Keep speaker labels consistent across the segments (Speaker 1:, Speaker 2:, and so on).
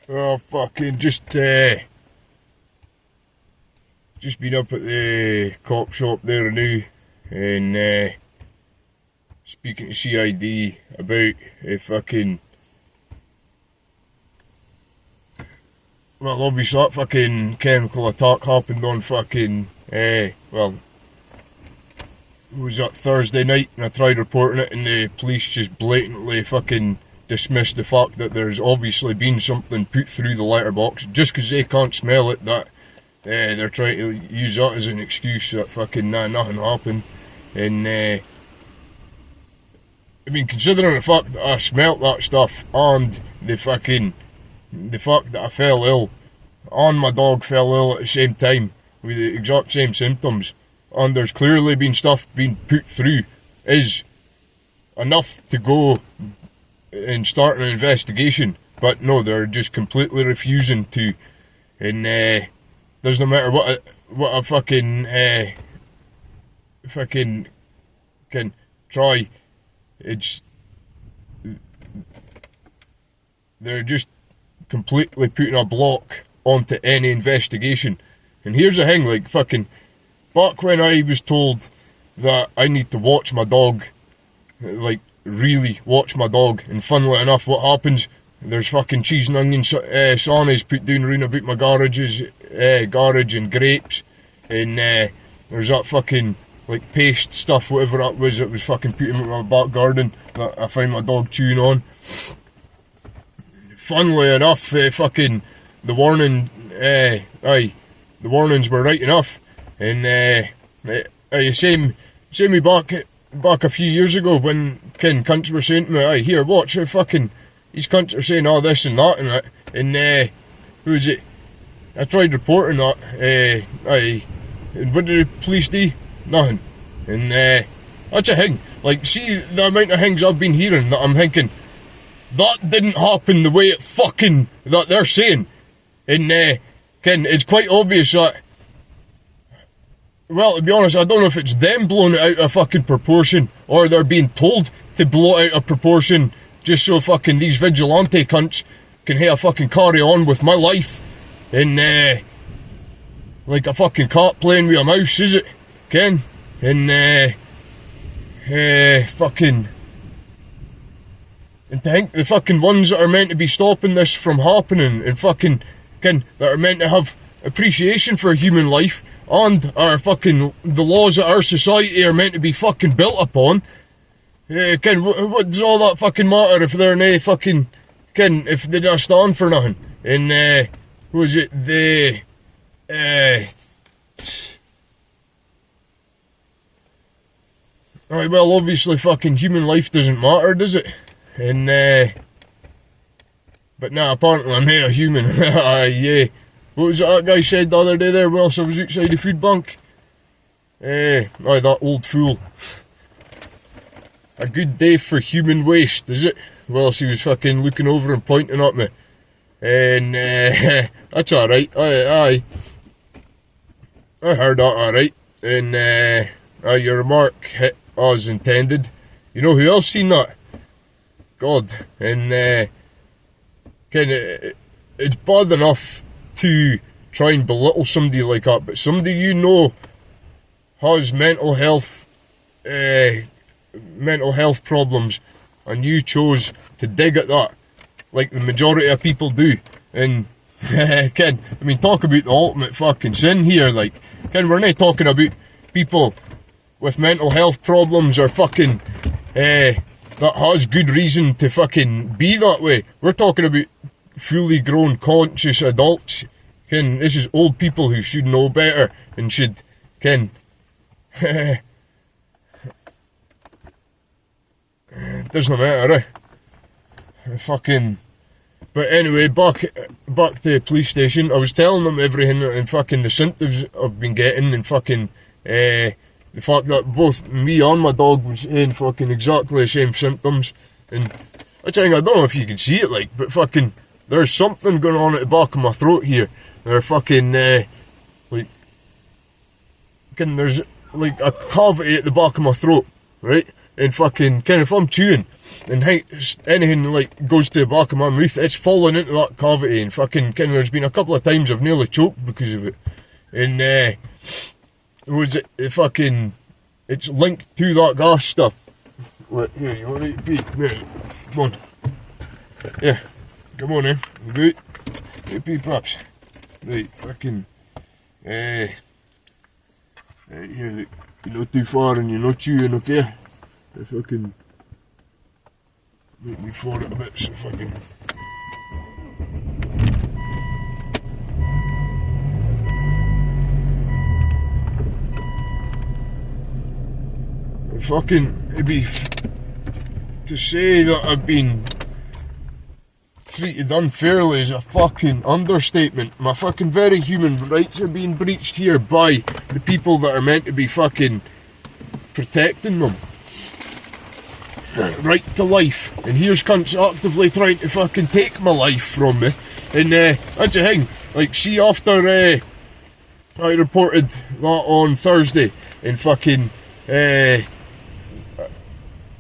Speaker 1: Oh, fucking just been up at the cop shop there now, and speaking to CID about a fucking. Well, obviously that fucking chemical attack happened on fucking, well, it was that Thursday night, and I tried reporting it, and the police just blatantly fucking dismissed the fact that there's obviously been something put through the letterbox, just because they can't smell it, that they're trying to use that as an excuse that fucking nothing happened. And I mean, considering the fact that I smelt that stuff, and the fact that I fell ill, and my dog fell ill at the same time, with the exact same symptoms, and there's clearly been stuff being put through, is enough to go and start an investigation. But no, they're just completely refusing to, and doesn't matter what I fucking can try, it's, they're just completely putting a block onto any investigation. And here's the thing, like, fucking, back when I was told that I need to watch my dog, like, really watch my dog, and funnily enough, what happens, there's fucking cheese and onion sarnies put down around about my garage and grapes, and there's that fucking, like, paste stuff, whatever that was fucking put in my back garden that I found my dog chewing on. Funnily enough, fucking, the warnings were right enough, and same me back a few years ago when cunts were saying to me, here, watch, fucking, these cunts are saying all this and that and that, and who was it? I tried reporting that, and what did the police do? Nothing. And that's a thing, like, see the amount of things I've been hearing that I'm thinking, that didn't happen the way that they're saying. And it's quite obvious that, well, to be honest, I don't know if it's them blowing it out of fucking proportion, or they're being told to blow it out of proportion, just so fucking these vigilante cunts can have fucking carry on with my life. And like a fucking cat playing with a mouse, is it? Ken? And fucking, and to think the fucking ones that are meant to be stopping this from happening, and fucking, that are meant to have appreciation for human life, and are fucking, the laws that our society are meant to be fucking built upon, what does all that fucking matter if they're nae fucking, if they don't stand for nothing? And who was it, alright, well, obviously fucking human life doesn't matter, does it? And but nah, apparently I'm not a human. Yeah. What was that guy said the other day there whilst I was outside the food bank? That old fool. A good day for human waste, is it? Whilst he was fucking looking over and pointing at me. And that's alright. I heard that alright. And your remark hit as intended. You know who else seen that? God. And it's bad enough to try and belittle somebody like that, but somebody you know has mental health problems, and you chose to dig at that like the majority of people do. And I mean, talk about the ultimate fucking sin here. Like, we're not talking about people with mental health problems or fucking that has good reason to fucking be that way. We're talking about fully grown, conscious adults. This is old people who should know better and should, it doesn't matter, Fucking, but anyway, back to the police station. I was telling them everything and fucking the symptoms I've been getting, and fucking the fact that both me and my dog was in fucking exactly the same symptoms. And I don't know if you can see it, like, but fucking there's something going on at the back of my throat here. They're fucking there's like a cavity at the back of my throat, right? and fucking, kind of, if I'm chewing, and anything, like, goes to the back of my mouth, it's falling into that cavity, and fucking, kind of, there's been a couple of times I've nearly choked because of it, and, was it fucking, it's linked to that gas stuff. Wait, here, you want to pee? Here, come on. Yeah, come on then, you good? You pee, perhaps. Right, fucking, right here, look, you're not too far and you're not chewing, okay? If I can make me fall it a bit, so if I can. Fucking, it'd be to say that I've been treated unfairly is a fucking understatement. My fucking very human rights are being breached here by the people that are meant to be fucking protecting them. Right to life, and here's cunts actively trying to fucking take my life from me. And that's the thing, like, see, after I reported that on Thursday, and fucking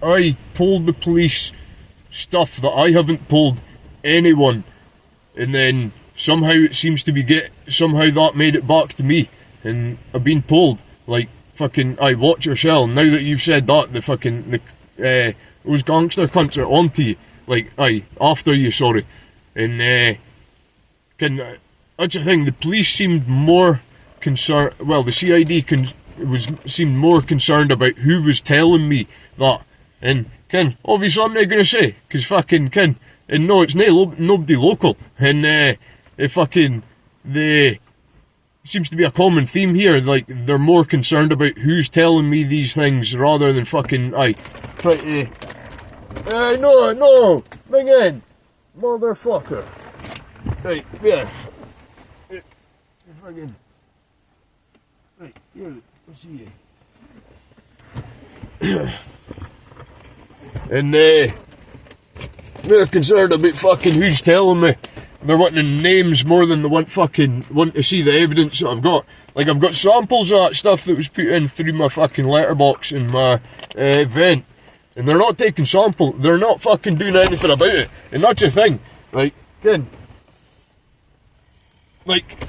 Speaker 1: I told the police stuff that I haven't told anyone, and then somehow it seems to be somehow that made it back to me, and I've been told, like, fucking, watch your shell. Now that you've said that, the fucking, those gangster cunts are onto you, like, after you, sorry, and, that's the thing, the police seemed more concerned, well, the CID seemed more concerned about who was telling me that, and, obviously I'm not going to say, because fucking, and no, it's nobody local, and, it seems to be a common theme here, like, they're more concerned about who's telling me these things, rather than fucking, try to, no, bring in, motherfucker, right, yeah, fucking, right, here, let's see you. And they're concerned about fucking who's telling me. They're wanting names more than they want to see the evidence that I've got. Like, I've got samples of that stuff that was put in through my fucking letterbox in my vent. And they're not taking sample. They're not fucking doing anything about it. And that's the thing. Like,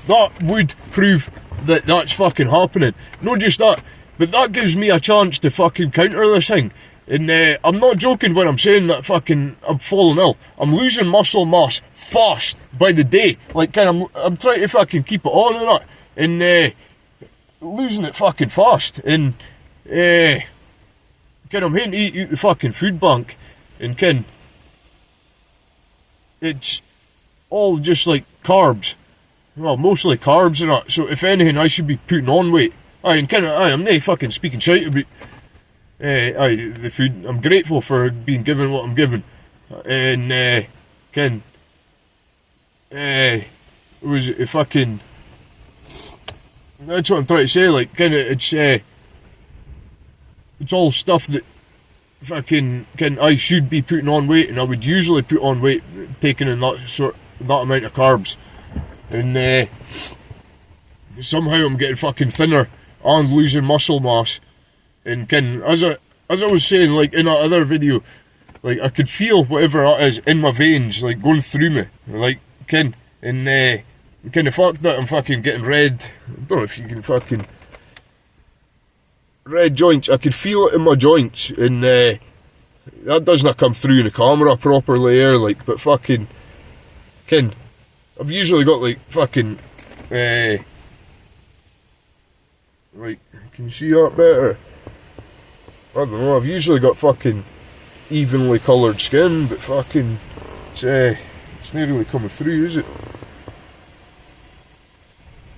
Speaker 1: that would prove that that's fucking happening. Not just that, but that gives me a chance to fucking counter this thing. And I'm not joking when I'm saying that fucking I'm falling ill. I'm losing muscle mass fast by the day. Like, I'm trying to fucking keep it on and that. And losing it fucking fast. And I'm having to eat out the fucking food bank. And it's all just like carbs. Well, mostly carbs and that. So if anything, I should be putting on weight. I'm not fucking speaking shite about the food. I'm grateful for being given what I'm given, and was it fucking, that's what I'm trying to say, like, it's all stuff that fucking, I should be putting on weight, and I would usually put on weight taking in that amount of carbs, and somehow I'm getting fucking thinner and losing muscle mass. And as I was saying, like, in that other video, like, I could feel whatever that is in my veins, like, going through me, like, and the fact that I'm fucking getting red, I don't know if you can fucking, red joints, I could feel it in my joints, and that doesn't come through in the camera properly here, like, but fucking, I've usually got, like, fucking, like, can you see that better? I don't know, I've usually got fucking evenly coloured skin, but fucking, it's not really coming through, is it?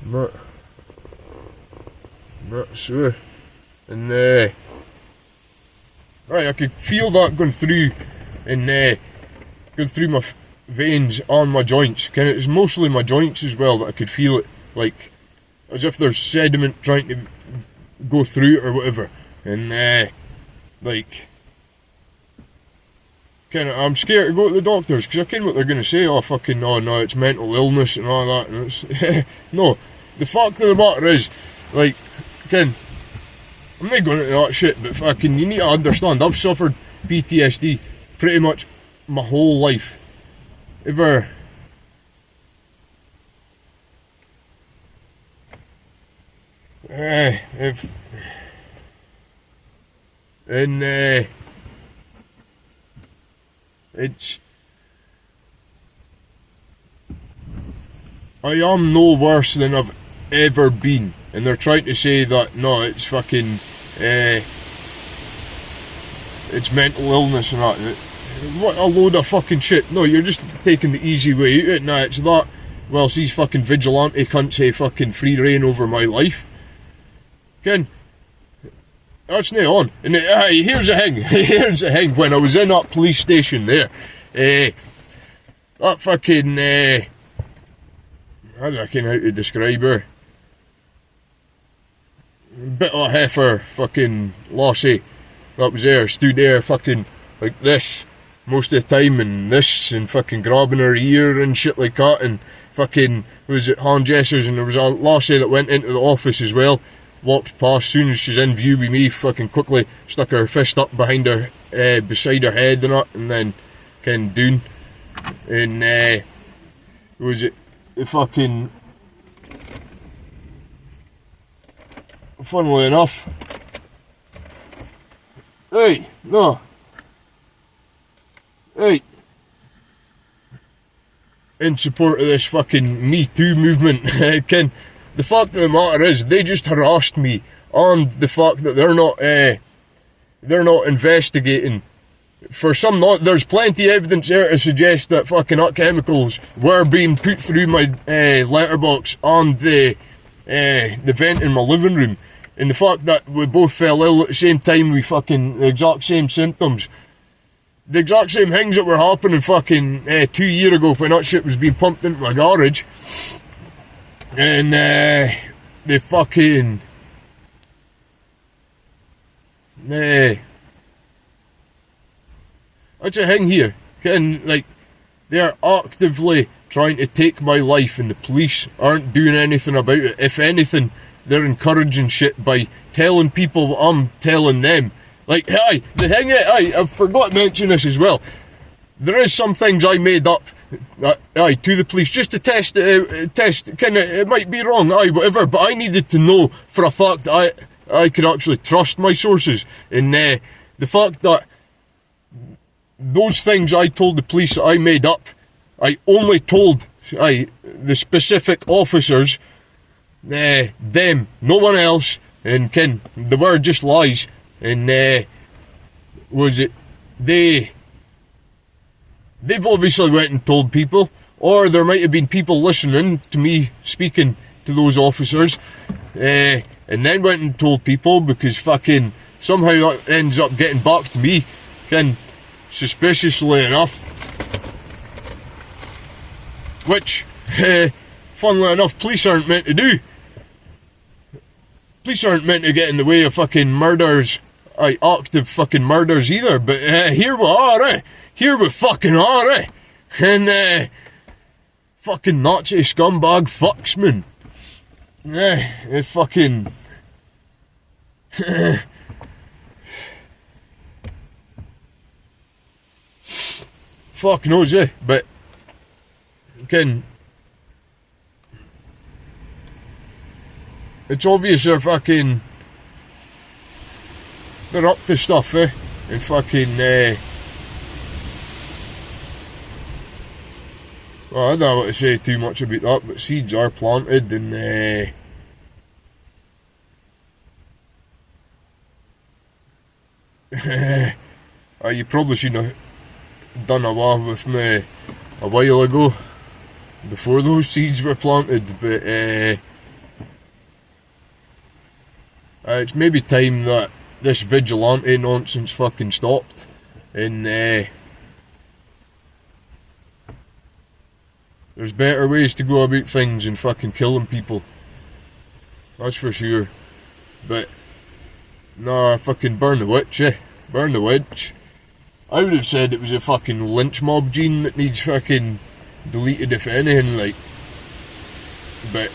Speaker 1: Not sure. And right, I could feel that going through, and going through my veins on my joints. It's mostly my joints as well that I could feel it, like, as if there's sediment trying to go through it or whatever. And like, I'm scared to go to the doctors, because I ken what they're going to say. Oh, fucking, no, it's mental illness and all that. And it's no, the fact of the matter is, like, I'm not going into that shit, but fucking, you need to understand, I've suffered PTSD pretty much my whole life. Ever. If. And, it's. I am no worse than I've ever been. And they're trying to say that, no, it's fucking, it's mental illness and that. What a load of fucking shit. No, you're just taking the easy way out of it. Nah, it's that, well, these fucking vigilante cunts say fucking free reign over my life. Ken, that's not on. And here's the thing, here's the thing, when I was in that police station there, that fucking, I don't reckon how to describe her. Bit of a heifer, fucking lassie, that was there, stood there fucking like this most of the time, and this, and fucking grabbing her ear and shit like that, and fucking, was it hand gestures, and there was a lassie that went into the office as well, walked past, soon as she's in view with me, fucking quickly stuck her fist up behind her, beside her head and that, and then kind of down, and was it the fucking, funnily enough, hey, no, hey, in support of this fucking Me Too movement, Ken, the fact of the matter is, they just harassed me on the fact that they're not investigating for some, not, there's plenty of evidence there to suggest that fucking hot chemicals were being put through my letterbox on the vent in my living room. And the fact that we both fell ill at the same time with fucking the exact same symptoms. The exact same things that were happening fucking 2 years ago when that shit was being pumped into my garage. And they fucking... What's the thing here? Like, they're actively trying to take my life and the police aren't doing anything about it. If anything, they're encouraging shit by telling people what I'm telling them. Like, the thing is, I forgot to mention this as well. There is some things I made up, to the police, just to test, it might be wrong, whatever, but I needed to know for a fact that I could actually trust my sources. And the fact that those things I told the police that I made up, I only told the specific officers, them, no one else, and the word just lies, and was it, they've obviously went and told people, or there might have been people listening to me speaking to those officers, and then went and told people, because fucking somehow that ends up getting back to me, suspiciously enough, which, funnily enough, police aren't meant to do. Police aren't meant to get in the way of fucking murders, active fucking murders either, but here we are, here we fucking are, and fucking Nazi scumbag fucks, man. Fucking... fuck knows, but it's obvious they're up to stuff, and fucking well, I don't want to say too much about that, but seeds are planted, and you probably should have done away with me a while ago, before those seeds were planted, but it's maybe time that this vigilante nonsense fucking stopped, and there's better ways to go about things than fucking killing people, that's for sure. But nah, fucking burn the witch, burn the witch. I would have said it was a fucking lynch mob gene that needs fucking deleted, if anything, like. But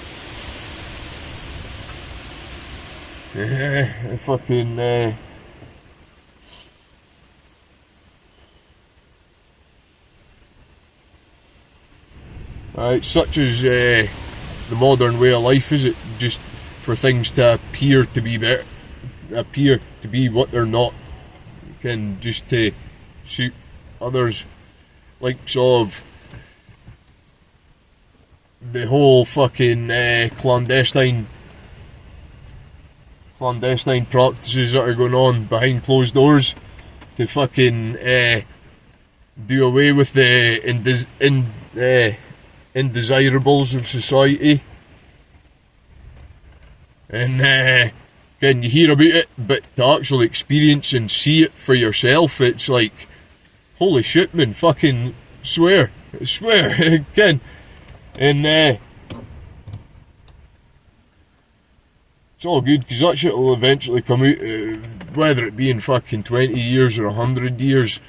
Speaker 1: fucking such as the modern way of life, is it? Just for things to appear to be better, appear to be what they're not, can just to suit others, likes of the whole fucking clandestine practices that are going on behind closed doors to fucking do away with the indesirables of society. And again, you hear about it, but to actually experience and see it for yourself, it's like, holy shit, man, fucking swear, again. And it's all good, because that shit will eventually come out, whether it be in fucking 20 years or 100 years.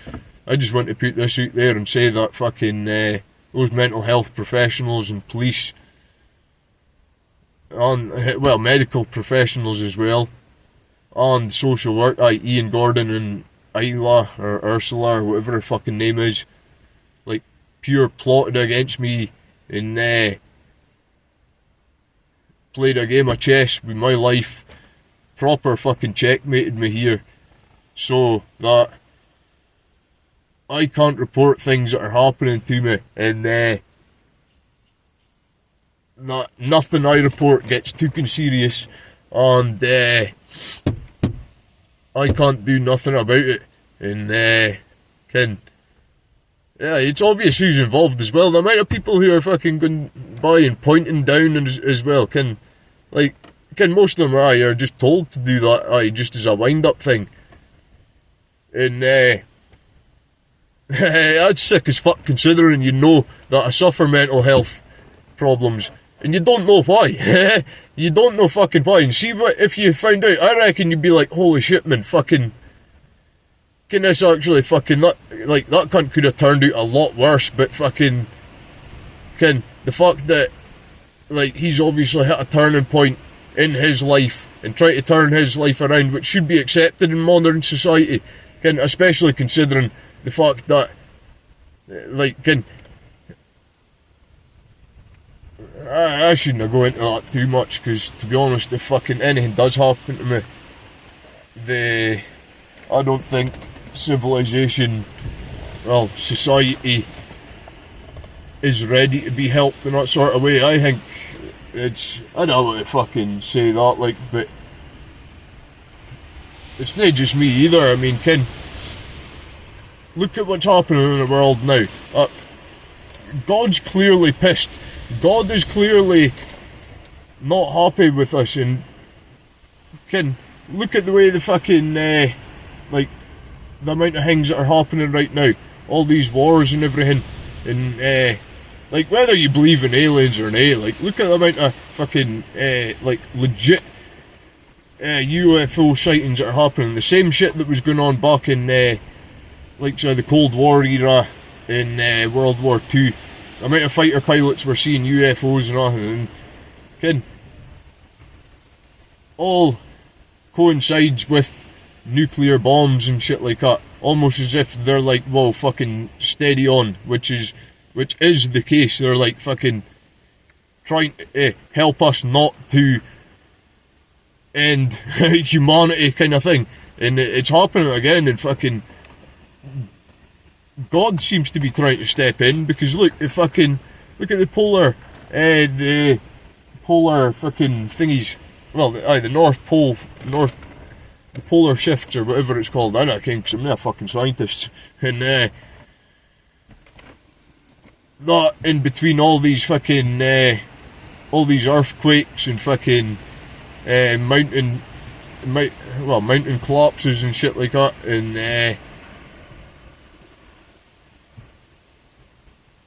Speaker 1: I just want to put this out there and say that fucking those mental health professionals and police, well, medical professionals as well, and social work, Ian Gordon and Isla or Ursula or whatever her fucking name is, like, pure plotted against me and played a game of chess with my life, proper fucking checkmated me here, so that I can't report things that are happening to me, and nothing I report gets taken serious, and I can't do nothing about it. And it's obvious who's involved as well. The amount of people who are fucking going by and pointing down as well, most of them are just told to do that, just as a wind-up thing. And that's sick as fuck, considering you know that I suffer mental health problems and you don't know why. You don't know fucking why. And see, what if you found out, I reckon you'd be like, holy shit, man, fucking, can this actually fucking, that cunt could have turned out a lot worse, but fucking, the fact that, like, he's obviously hit a turning point in his life and try to turn his life around, which should be accepted in modern society, especially considering the fact that, I shouldn't go into that too much, because to be honest, if fucking anything does happen to me, I don't think civilization, well, society is ready to be helped in that sort of way. I think I don't want to fucking say that, but it's not just me either. I mean, look at what's happening in the world now. God's clearly pissed. God is clearly not happy with us, and look at the way the fucking the amount of things that are happening right now, all these wars and everything, and whether you believe in aliens or not, look at the amount of fucking legit UFO sightings that are happening. The same shit that was going on back in the Cold War era in World War II. The amount of fighter pilots were seeing UFOs and all, and all coincides with nuclear bombs and shit like that. Almost as if they're like, whoa, fucking steady on, which is the case. They're like fucking trying to help us not to end humanity, kind of thing. And it's happening again, and fucking God seems to be trying to step in, because look at the polar fucking thingies. Well, the North Pole, the polar shifts or whatever it's called. I don't know, because I'm not a fucking scientist. And that in between all these fucking all these earthquakes and fucking mountain collapses and shit like that, and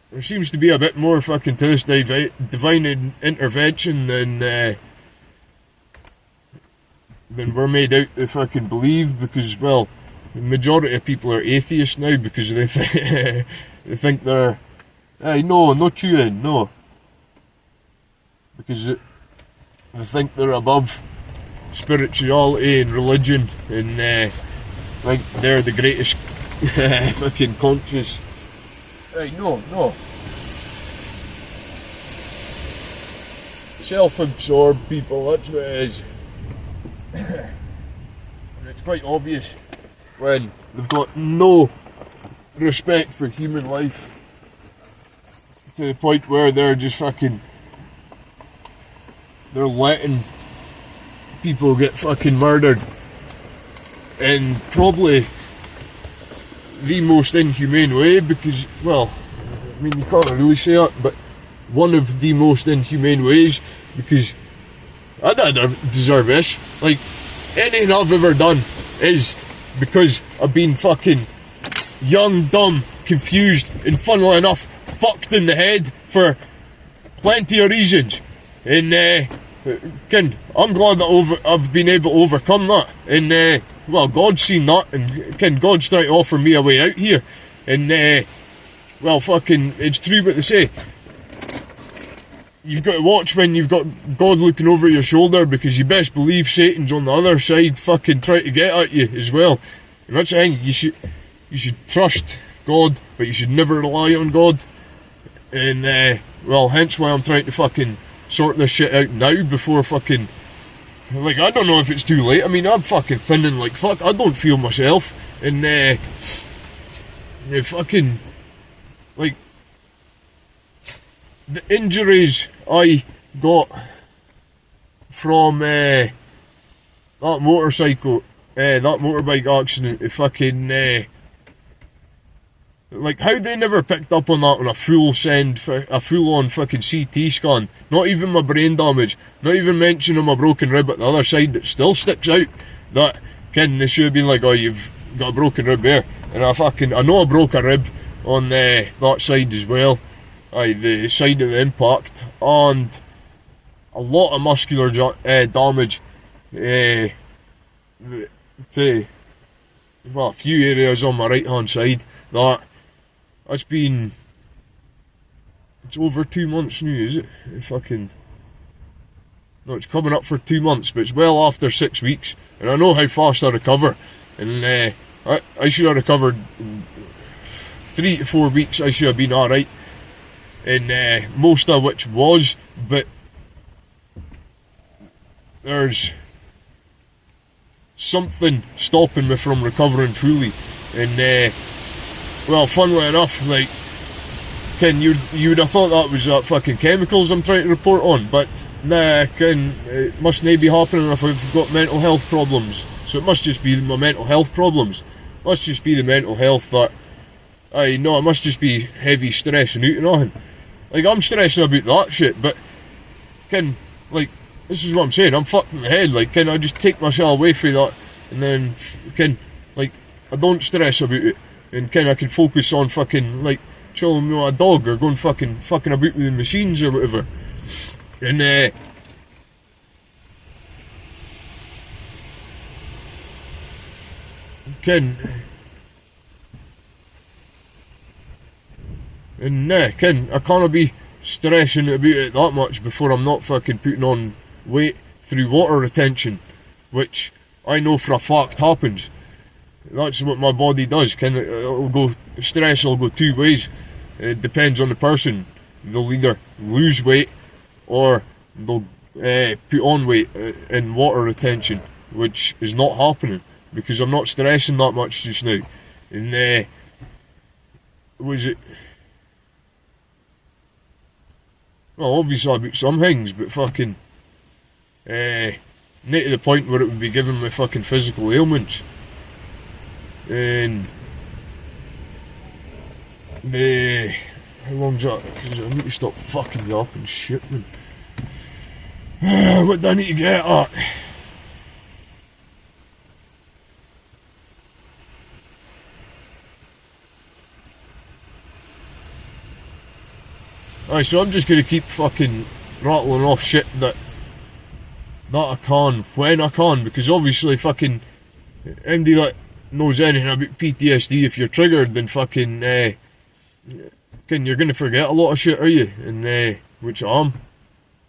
Speaker 1: there seems to be a bit more fucking to this divine intervention than we're made out to fucking believe, because, well, the majority of people are atheists now, because they think they're, hey, no, not chewing, no, because they think they're above spirituality and religion, and I think they're the greatest fucking conscious. Hey, no. Self-absorbed people, that's what it is. And it's quite obvious when they've got no respect for human life, to the point where they're just fucking, they're letting people get fucking murdered in probably the most inhumane way, because, well, I mean, you can't really say that, but one of the most inhumane ways, because I don't deserve this. Like, anything I've ever done is because I've been fucking young, dumb, confused, and funnily enough, fucked in the head for plenty of reasons. And I'm glad that I've been able to overcome that. And well, God's seen that, and God's trying to offer me a way out here. And well, fucking, it's true what they say. You've got to watch when you've got God looking over your shoulder, because you best believe Satan's on the other side fucking trying to get at you as well. And that's the thing, you should trust God, but you should never rely on God. And well, hence why I'm trying to fucking sort this shit out now before fucking, like, I don't know if it's too late. I mean, I'm fucking thinning like fuck, I don't feel myself. And fucking, like, the injuries I got from that motorcycle, that motorbike accident, like, how they never picked up on that on a full-on fucking CT scan. Not even my brain damage, not even mentioning my broken rib at the other side that still sticks out. That, Ken, they should have been like, oh, you've got a broken rib there. And I know I broke a rib on that side as well. The side of the impact, and a lot of muscular damage to, well, a few areas on my right hand side. It's over 2 months now, is it? No, it's coming up for 2 months, but it's well after 6 weeks, and I know how fast I recover. And I should have recovered 3 to 4 weeks. I should have been alright. And most of which was, but there's something stopping me from recovering fully. And well, funnily enough, like, Ken, you would have thought that was fucking chemicals I'm trying to report on, but nah, Ken, it must not be happening if I've got mental health problems. So it must just be my mental health problems. It must just be the mental health that, it must just be heavy stress and out and nothing. Like, I'm stressing about that shit, but, Ken, like, this is what I'm saying, I'm fucked in the head. Like, Ken, I just take myself away from that, and then, Ken, like, I don't stress about it, and Ken, I can focus on fucking, like, chilling with a dog, or going fucking about with the machines or whatever. And Ken, I can't be stressing about it that much before I'm not fucking putting on weight through water retention, which I know for a fact happens. That's what my body does. Stress will go two ways. It depends on the person. They'll either lose weight or they'll put on weight in water retention, which is not happening because I'm not stressing that much just now. And was it? Well, obviously about some things, but fucking not to the point where it would be giving me fucking physical ailments. And how long's that? Because I need to stop fucking yapping shit, man. What do I need to get at? So I'm just going to keep fucking rattling off shit that I can when I can, because obviously fucking anybody that knows anything about PTSD, if you're triggered, then fucking you're going to forget a lot of shit, are you? And which I am.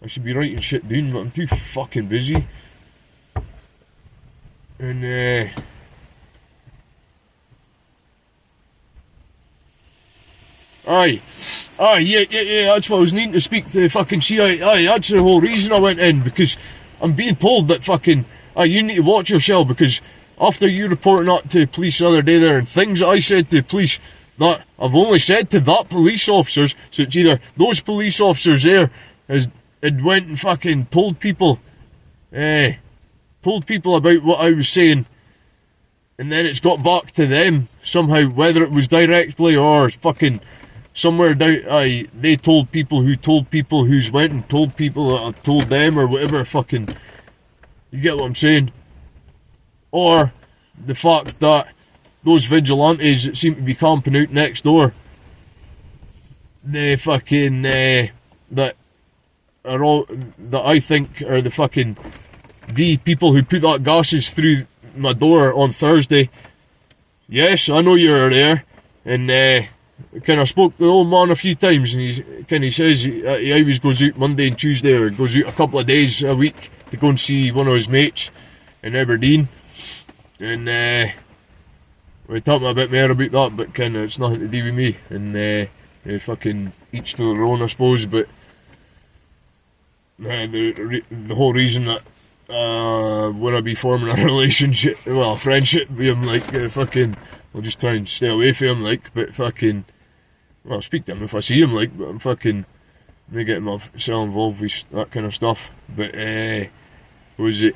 Speaker 1: I should be writing shit down, but I'm too fucking busy. And aye, yeah, that's what I was needing to speak to the fucking CIA. Aye, that's the whole reason I went in, because I'm being told that fucking, you need to watch yourself, because after you reporting that to the police the other day there, and things that I said to the police that I've only said to that police officers, so it's either those police officers there had went and fucking told people about what I was saying, and then it's got back to them somehow, whether it was directly or fucking somewhere down, they told people who's went and told people that I told them, or whatever, fucking, you get what I'm saying? Or the fact that those vigilantes that seem to be camping out next door, they fucking, that are all, that I think are the fucking, the people who put that gases through my door on Thursday. Yes, I know you're there, and kind of spoke to the old man a few times, and he says he always goes out Monday and Tuesday, or goes out a couple of days a week to go and see one of his mates in Aberdeen, and we talked a bit more about that, but kind of it's nothing to do with me, and fucking each to their own, I suppose. But the whole reason that when I be forming a relationship, well, a friendship with him, like, fucking, I'll just try and stay away from him, like, but fucking, well, I'll speak to him if I see him, like, but I'm fucking, they get myself involved with that kind of stuff. But, what was it?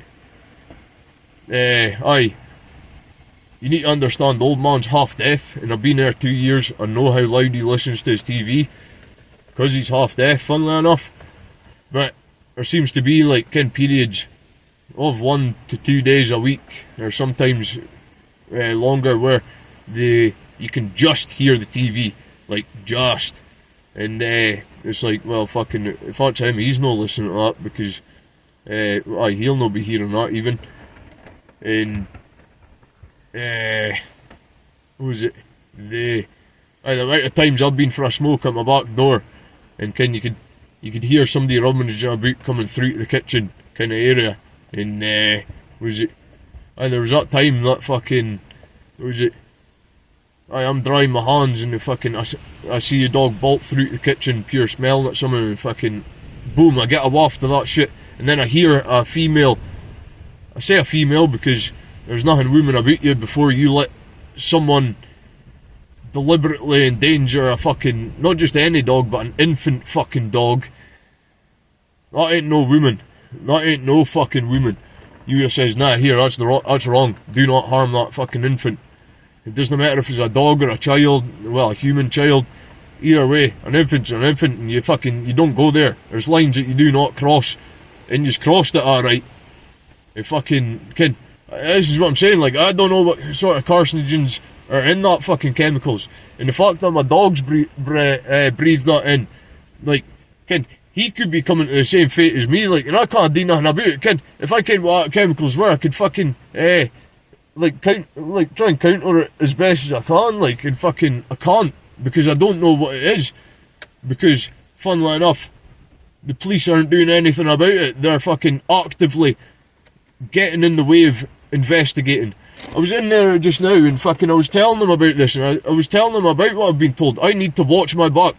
Speaker 1: Aye, you need to understand, the old man's half deaf, and I've been there 2 years, I know how loud he listens to his TV, because he's half deaf, funnily enough. But there seems to be, like, periods of 1 to 2 days a week, or sometimes longer, where you can just hear the TV, like, just, and it's like, well, fucking, if that's him, he's not listening to that, because he'll not be hearing that even. And what was it, the amount of times I've been for a smoke at my back door, and you could hear somebody rummaging about coming through the kitchen kind of area. And was it? There was that time that fucking, was it? I'm drying my hands, and the fucking, I see a dog bolt through the kitchen, pure smelling at something, and fucking boom, I get a waft of that shit, and then I hear a female. I say a female because there's nothing woman about you before you let someone deliberately endanger a fucking, not just any dog, but an infant fucking dog. That ain't no woman. That ain't no fucking woman. You just says, nah, here, that's wrong. Do not harm that fucking infant. It doesn't matter if it's a dog or a child, well, a human child. Either way, an infant's an infant, and you don't go there. There's lines that you do not cross, and you've crossed it alright. This is what I'm saying, like, I don't know what sort of carcinogens are in that fucking chemicals, and the fact that my dog's breathed that in, like, he could be coming to the same fate as me, like, and I can't do nothing about it, if I knew what chemicals were, I could fucking, try and counter it as best as I can, like, and fucking, I can't, because I don't know what it is, because, funnily enough, the police aren't doing anything about it, they're fucking actively getting in the way of investigating. I was in there just now, and fucking, I was telling them about this, and I was telling them about what I've been told. I need to watch my back,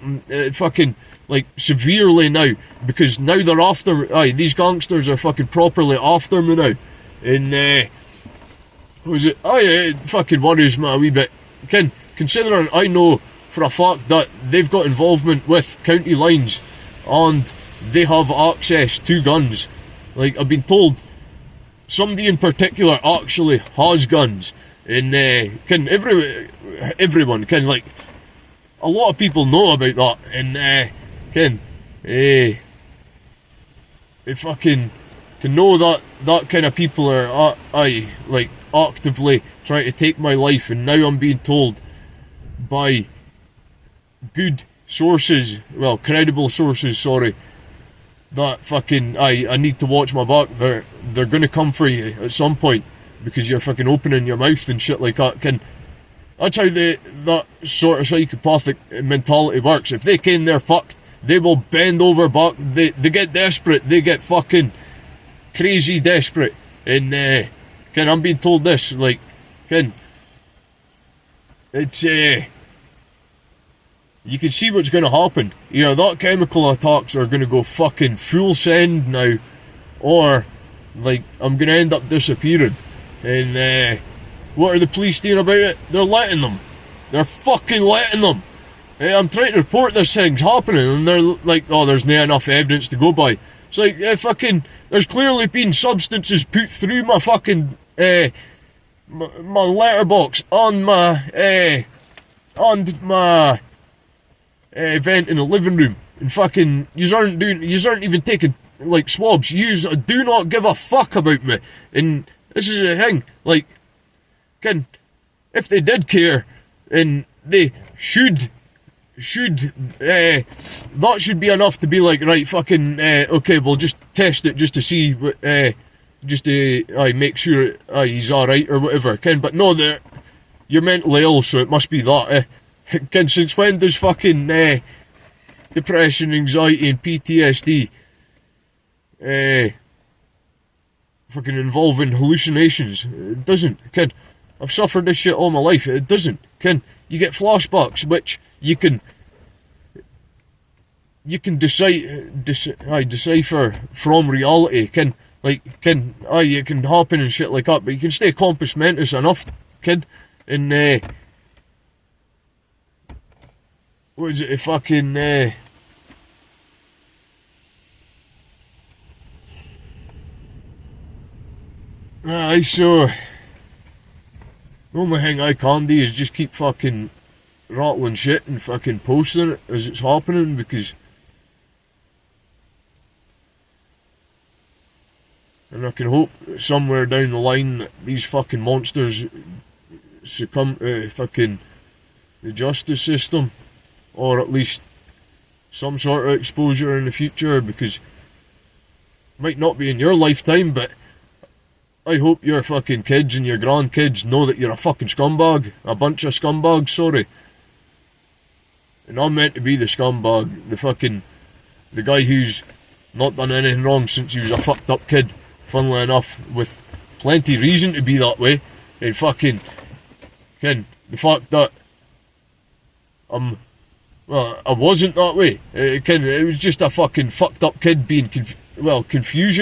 Speaker 1: fucking, like, severely now, because now they're after me. These gangsters are fucking properly after me now, and it fucking worries me a wee bit, considering I know for a fact that they've got involvement with county lines, and they have access to guns. Like, I've been told somebody in particular actually has guns, and everyone like, a lot of people know about that, and fucking, to know that kind of people are like actively trying to take my life, and now I'm being told by good sources, well, credible sources, sorry, that fucking, I need to watch my back. They're gonna come for you at some point, because you're fucking opening your mouth and shit like that. That's how that sort of psychopathic mentality works. If they can, they're fucked. They will bend over back. They get desperate. They get fucking crazy desperate. And Ken, I'm being told this, like, Ken, it's, you can see what's going to happen. Either that chemical attacks are going to go fucking full send now, or, like, I'm going to end up disappearing. And, what are the police doing about it? They're letting them. They're fucking letting them. I'm trying to report this thing's happening, and they're like, oh, there's not enough evidence to go by. It's like, fucking, there's clearly been substances put through my fucking, my letterbox on my vent in the living room. And fucking, yous aren't even taking, like, swabs. Yous do not give a fuck about me. And this is the thing, like, Ken, if they did care, and they should, that should be enough to be like, right, fucking, okay, we'll just test it just to see, just to make sure he's alright or whatever, Ken, but no, you're mentally ill, so it must be that, Ken, since when does fucking, depression, anxiety and PTSD, fucking involving hallucinations? It doesn't, Ken. I've suffered this shit all my life. It doesn't, Ken. You get flashbacks, which you can decipher from reality, Ken. Like, Ken, it can happen and shit like that, but you can stay compos mentis enough, Ken. And what is it? Fucking so. The only thing I can do is just keep fucking rattling shit and fucking posting it as it's happening, because and I can hope somewhere down the line that these fucking monsters succumb to fucking the justice system, or at least some sort of exposure in the future, because it might not be in your lifetime, but I hope your fucking kids and your grandkids know that you're a fucking scumbag. A bunch of scumbags, sorry. And I'm meant to be the scumbag. The guy who's not done anything wrong since he was a fucked up kid. Funnily enough, with plenty of reason to be that way. And fucking, Ken, the fact that I wasn't that way. Ken, it was just a fucking fucked up kid being confused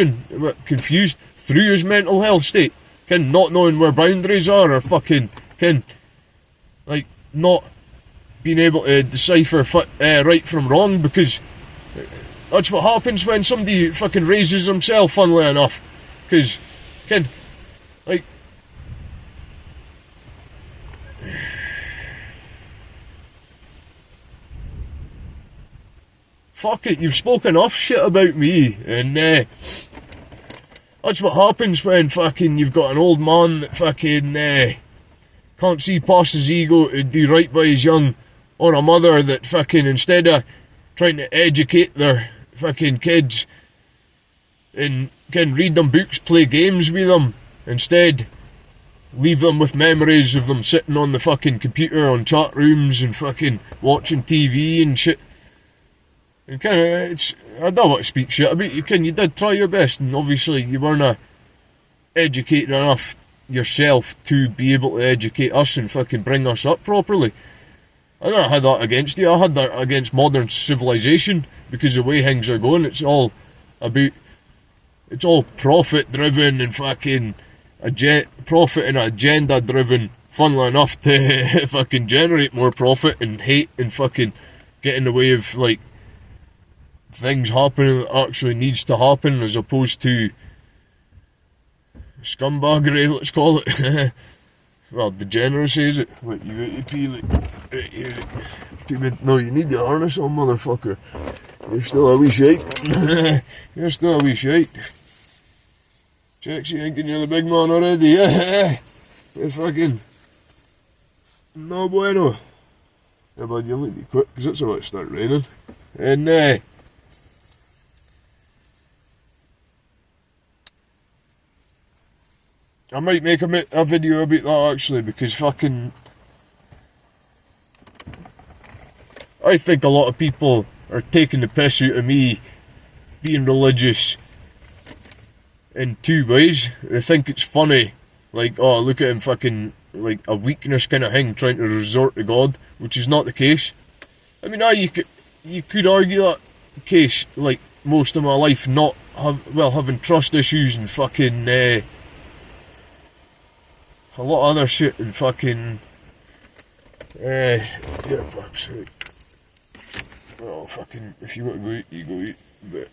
Speaker 1: through his mental health state, Ken, not knowing where boundaries are, or fucking, Ken, like, not being able to decipher right from wrong, because that's what happens when somebody fucking raises himself, funnily enough, because, Ken, like, fuck it, you've spoken off shit about me, and, that's what happens when fucking you've got an old man that fucking can't see past his ego to do right by his young, or a mother that fucking, instead of trying to educate their fucking kids and can read them books, play games with them, instead leave them with memories of them sitting on the fucking computer on chat rooms and fucking watching TV and shit. And kind of, I don't want to speak shit about you, you did try your best, and obviously you weren't educated enough yourself to be able to educate us and fucking bring us up properly. I don't have that against you, I had that against modern civilization, because the way things are going, it's all profit driven and fucking profit and agenda driven, funnily enough, to fucking generate more profit and hate and fucking get in the way of, like, things happening that actually needs to happen, as opposed to scumbaggery, let's call it. Well, degeneracy, is it? Like, you no, you need your harness on, motherfucker. You're still a wee shite. You're still a wee shite. Checks you thinking you're the big man already, yeah? You're fucking no bueno. Yeah, bud, you'll need to be quick, because it's about to start raining. And, I might make a video about that, actually, because fucking, I think a lot of people are taking the piss out of me being religious in two ways. They think it's funny like, oh, look at him fucking, like, a weakness kind of thing, trying to resort to God, which is not the case. I mean, you could argue that case, like, most of my life not, having trust issues and fucking, a lot of other shit and fucking, yeah, fuck's sake. Well, fucking, if you want to go eat, you go eat, but,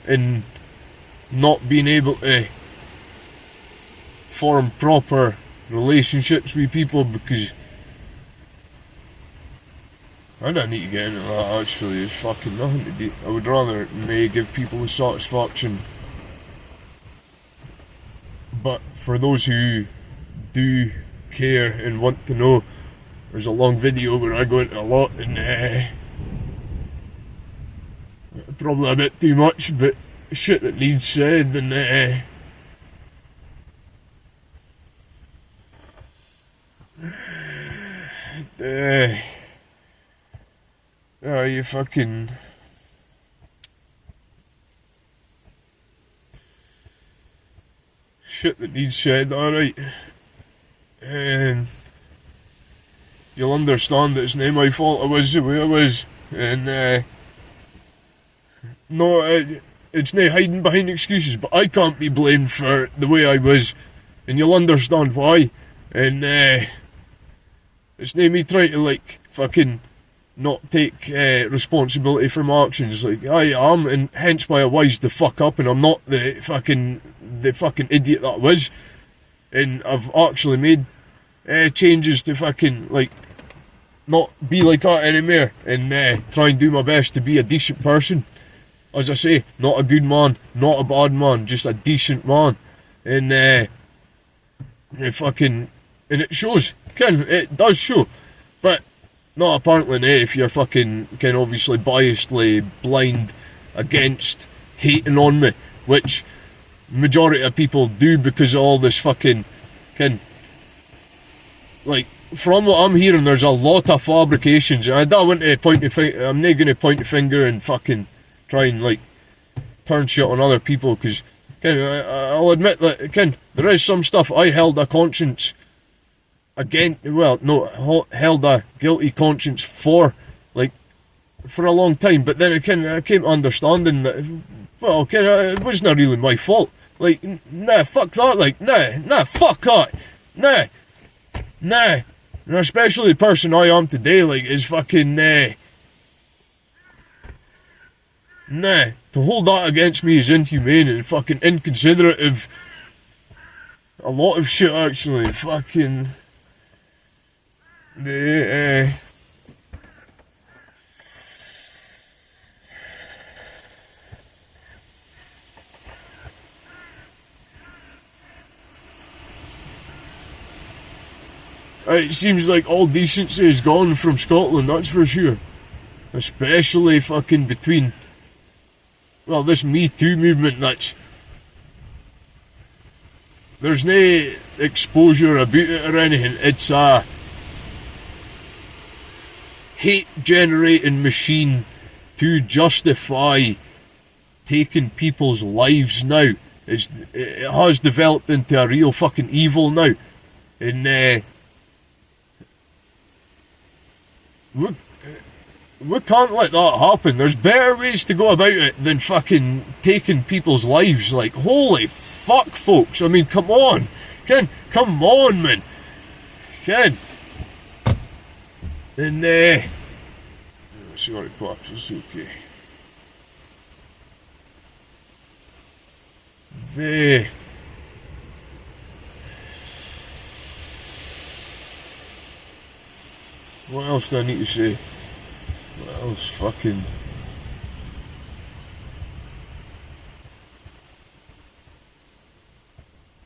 Speaker 1: and not being able to form proper relationships with people, because I don't need to get into that actually. It's fucking nothing to do. I would rather give people the satisfaction. But for those who do care and want to know, there's a long video where I go into a lot, and probably a bit too much, but shit that needs said, and you fucking shit that needs said, alright. And you'll understand that it's not my fault I was the way I was, and no, it's not hiding behind excuses, but I can't be blamed for the way I was, and you'll understand why. And it's not me trying to, like, fucking not take responsibility for my actions. Like, I am, and hence why I wised the fuck up, and I'm not the fucking idiot that I was. And I've actually made changes to fucking, like, not be like that anymore, and try and do my best to be a decent person. As I say, not a good man, not a bad man, just a decent man. And and it shows. It does show. But not apparently, if you're fucking obviously biasedly blind against hating on me, which majority of people do because of all this fucking like, from what I'm hearing, there's a lot of fabrications, and I don't want to point the finger. I'm not going to point the finger and fucking try and, like, turn shit on other people, because I'll admit that there is some stuff I held a conscience against. Well, no, held a guilty conscience for, like, for a long time. But then I came to understanding that, well, it wasn't really my fault. Like, nah, fuck that. Like, nah, fuck that. Nah. And especially the person I am today, like, is fucking, nah. To hold that against me is inhumane and fucking inconsiderate of a lot of shit, actually. Fucking, it seems like all decency is gone from Scotland, that's for sure. Especially fucking between, well, this Me Too movement, there's no exposure about it or anything. It's a hate-generating machine to justify taking people's lives now. It has developed into a real fucking evil now. And we can't let that happen. There's better ways to go about it than fucking taking people's lives. Like, holy fuck, folks. I mean, come on. Come on, man. And, sorry, pops, it's okay. What else do I need to say? What else? Fucking...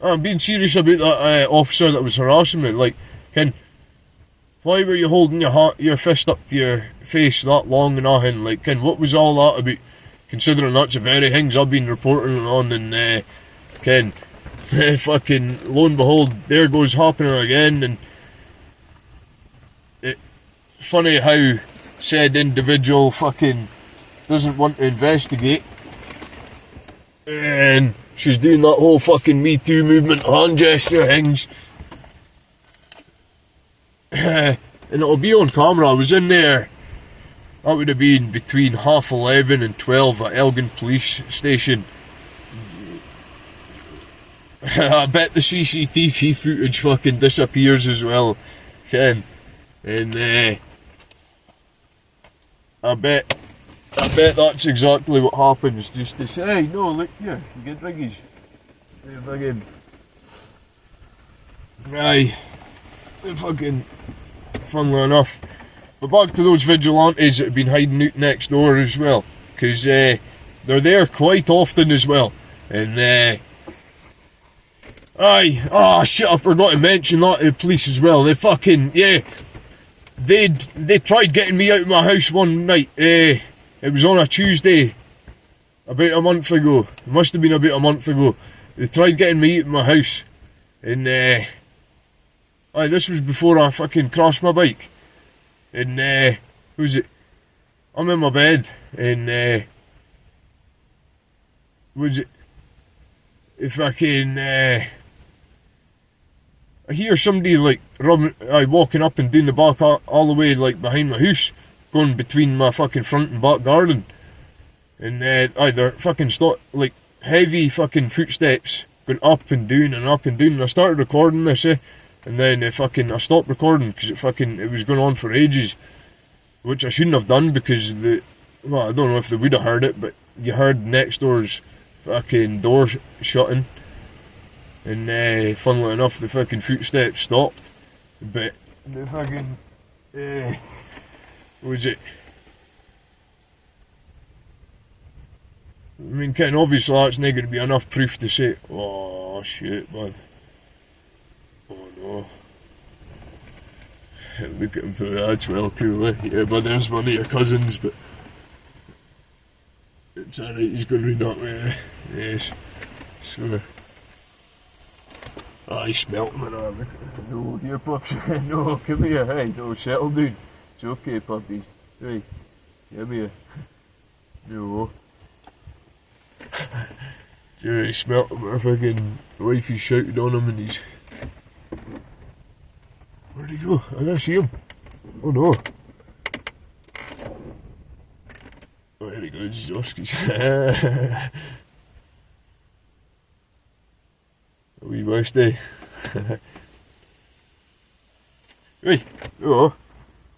Speaker 1: I'm being serious about that officer that was harassing me. Like, why were you holding your fist up to your face that long and nothing? Like, what was all that about? Considering that's the very things I've been reporting on, and fucking lo and behold, there goes happening again. And it's funny how said individual fucking doesn't want to investigate, And she's doing that whole fucking Me Too movement, hand gesture things. And it'll be on camera. I was in there, that would have been between 11:30 and 12 at Elgin Police Station. I bet the CCTV footage fucking disappears as well, Ken. And I bet that's exactly what happens. Just to say, no, look here, you get driggies. They're fucking. Aye. They're fucking. Funnily enough. But back to those vigilantes that have been hiding out next door as well. Because they're there quite often as well. And aye, oh shit, I forgot to mention that to the police as well. They fucking, yeah, they tried getting me out of my house one night. It was on a Tuesday, about a month ago. It must have been about a month ago. They tried getting me out of my house. And aye, this was before I fucking crashed my bike. And who was it? I'm in my bed, and was it? If I can, I hear somebody like walking up and down the back all the way like behind my house, going between my fucking front and back garden, and they're fucking like heavy fucking footsteps going up and down and up and down. And I started recording this, and then I stopped recording because it was going on for ages, which I shouldn't have done because I don't know if they would have heard it, but you heard next door's fucking door shutting. And funnily enough, the fucking footsteps stopped. But the fucking what was it? I mean, kind of obviously that's not going to be enough proof to say, oh shit, man. Oh no. Look at him for that, that's well cool, eh? Yeah, but there's one of your cousins, but it's alright, he's going to read that way, yes. So, I smelt him and I look at him. No, here pups, no, come here, hey, no, settle down. It's okay, puppy. Hey, come here. No. He smelt him, our fucking wifey shouted on him and he's... Where'd he go? I didn't see him. Oh no. Oh, there he goes, Zoski's. A wee wasty. Hey, oh.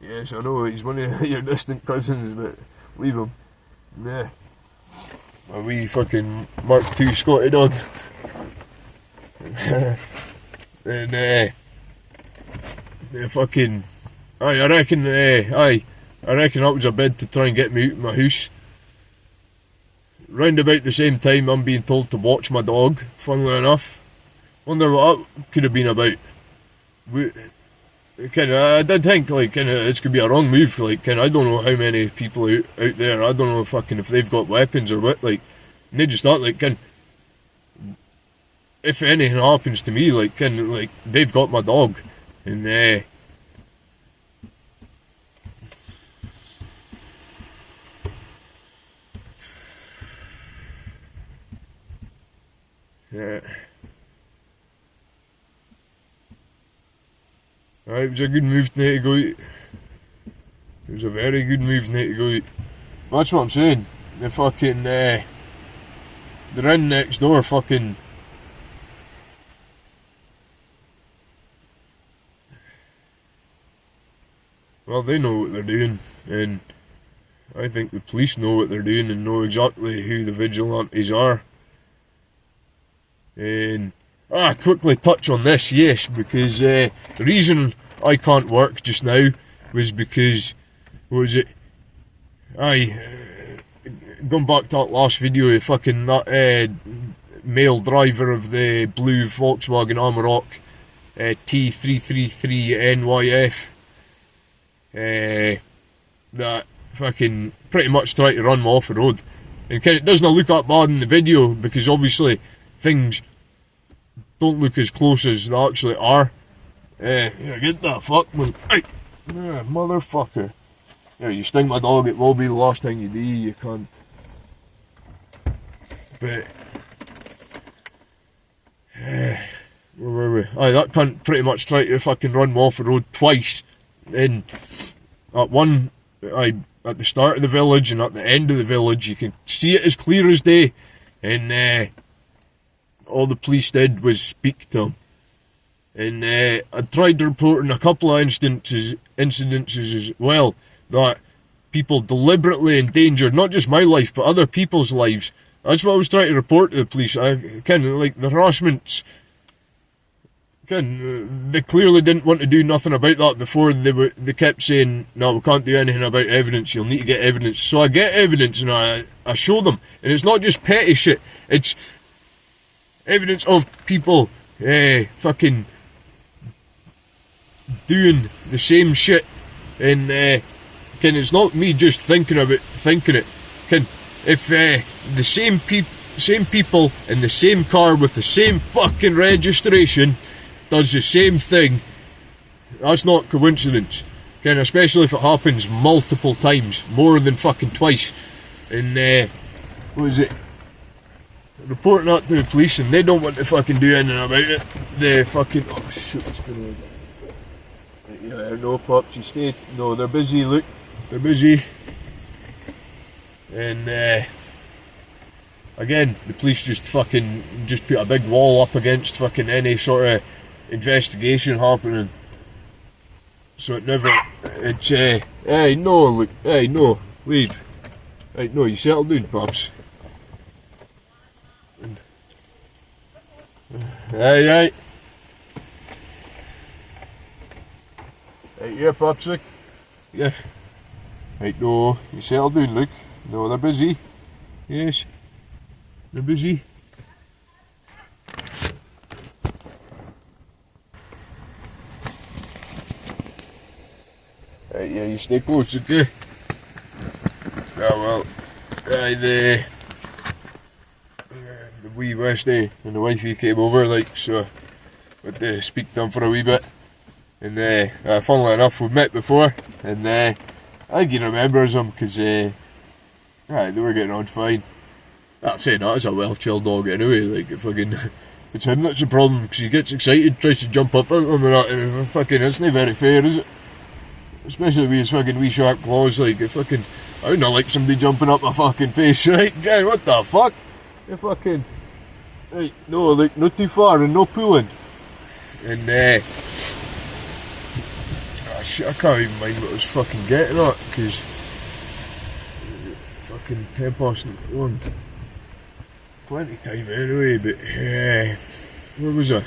Speaker 1: Yes, I know, he's one of your distant cousins, but leave him. Nah. A wee fucking Mark II Scotty dog. And the fucking I reckon that was a bid to try and get me out of my house. Round about the same time I'm being told to watch my dog, funnily enough. Wonder what that could have been about. I did think it's could be a wrong move, I don't know how many people out there, I don't know if they've got weapons or what, and they just thought if anything happens to me, they've got my dog. And yeah. It was a good move to go out. It was a very good move to go out. That's what I'm saying. The fucking they're in next door fucking. Well, they know what they're doing, and I think the police know what they're doing and know exactly who the vigilantes are. And quickly touch on this, yes, because the reason I can't work just now was because, what was it? Going back to that last video, that male driver of the blue Volkswagen Amarok T333NYF that fucking pretty much tried to run me off the road. And it doesn't look that bad in the video because obviously things don't look as close as they actually are. Yeah, get that fuck, man. Hey, yeah, motherfucker. Yeah, you sting my dog, it will be the last thing you do, you cunt. But where were we? Aye, that cunt pretty much tried to fucking run me off the road twice. And at at the start of the village and at the end of the village, you can see it as clear as day. And all the police did was speak to him. And I tried reporting a couple of incidences as well, that people deliberately endangered not just my life but other people's lives. That's what I was trying to report to the police. I kind of like the harassments. They clearly didn't want to do nothing about that before. They kept saying, no, we can't do anything about evidence, you'll need to get evidence. So I get evidence and I show them. And it's not just petty shit, it's evidence of people fucking doing the same shit. And it's not me just thinking it. If the same people in the same car with the same fucking registration does the same thing, that's not coincidence. Especially if it happens multiple times, more than fucking twice. And what is it? Reporting that to the police and they don't want to fucking do anything about it. They fucking, oh shit, what's going on? Yeah, no pops, you stay. No, they're busy, look. They're busy. And again, the police just put a big wall up against fucking any sort of investigation happening. So hey, no, look, hey, no, leave. Hey, no, you settle down, pops. Hey. Hey, yeah, pops, look. Yeah. Right, no, you settle down, look. No, they're busy. Yes, they're busy. Right, yeah, you stay close, okay? Well, the wee Westie and the wifey came over, like, so we had to speak to them for a wee bit. And funnily enough, we've met before, and I think he remembers them because they were getting on fine. That saying that is a well-chilled dog anyway. Like it's him that's the problem, because he gets excited, tries to jump up at them and that, and it's not very fair, is it? Especially with his fucking wee sharp claws. Like I would not like somebody jumping up my fucking face. Like, God, what the fuck? You fucking, right, no, like not too far and no pulling. And shit, I can't even mind what I was fucking getting at, because fucking 10 past 1. Plenty of time anyway, but where was I?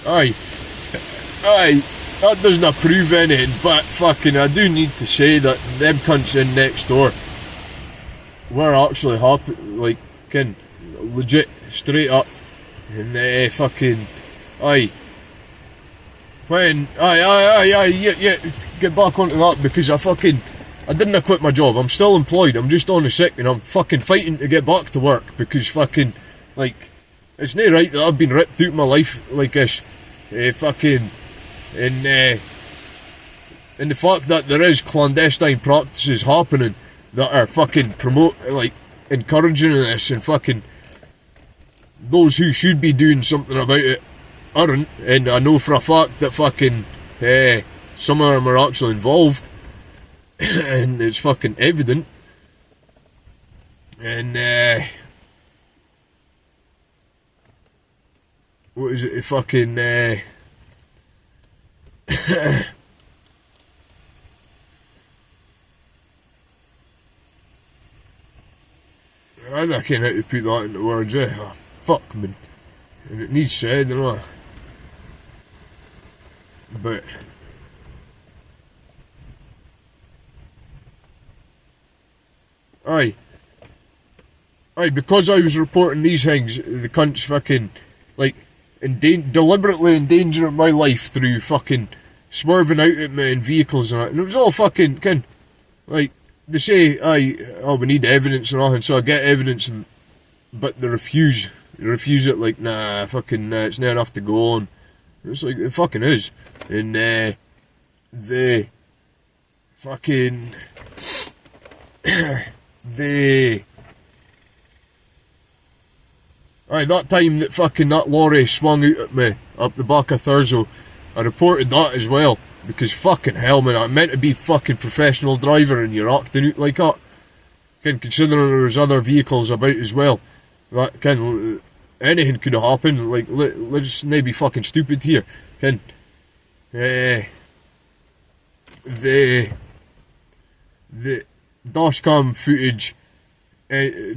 Speaker 1: Aye, that doesn't prove anything, but fucking I do need to say that them cunts in next door were actually happy, like, legit, straight up. And yeah, get back onto that, because I didn't quit my job. I'm still employed, I'm just on the sick, and I'm fucking fighting to get back to work, because it's not right that I've been ripped out of my life like this. And the fact that there is clandestine practices happening that are fucking encouraging this, and fucking those who should be doing something about it aren't. And I know for a fact that fucking some of them are actually involved and it's fucking evident. And what is it, fucking I can't how to put that into words, Oh, fuck, man. And it needs said, you know. But aye, because I was reporting these things, the cunts fucking deliberately endangering my life through fucking swerving out at me in vehicles and that. And it was all fucking they say, we need evidence and all, so I get evidence, but they refuse it, like, nah, fucking, it's not enough to go on. It's like, it fucking is. And they fucking they Aye, that time that fucking that lorry swung out at me up the back of Thurso, I reported that as well. Because fucking hell, man, I'm meant to be fucking professional driver and you're acting out like that. Considering there was other vehicles about as well. That anything could have happened. Like, let's not be fucking stupid here. The dashcam footage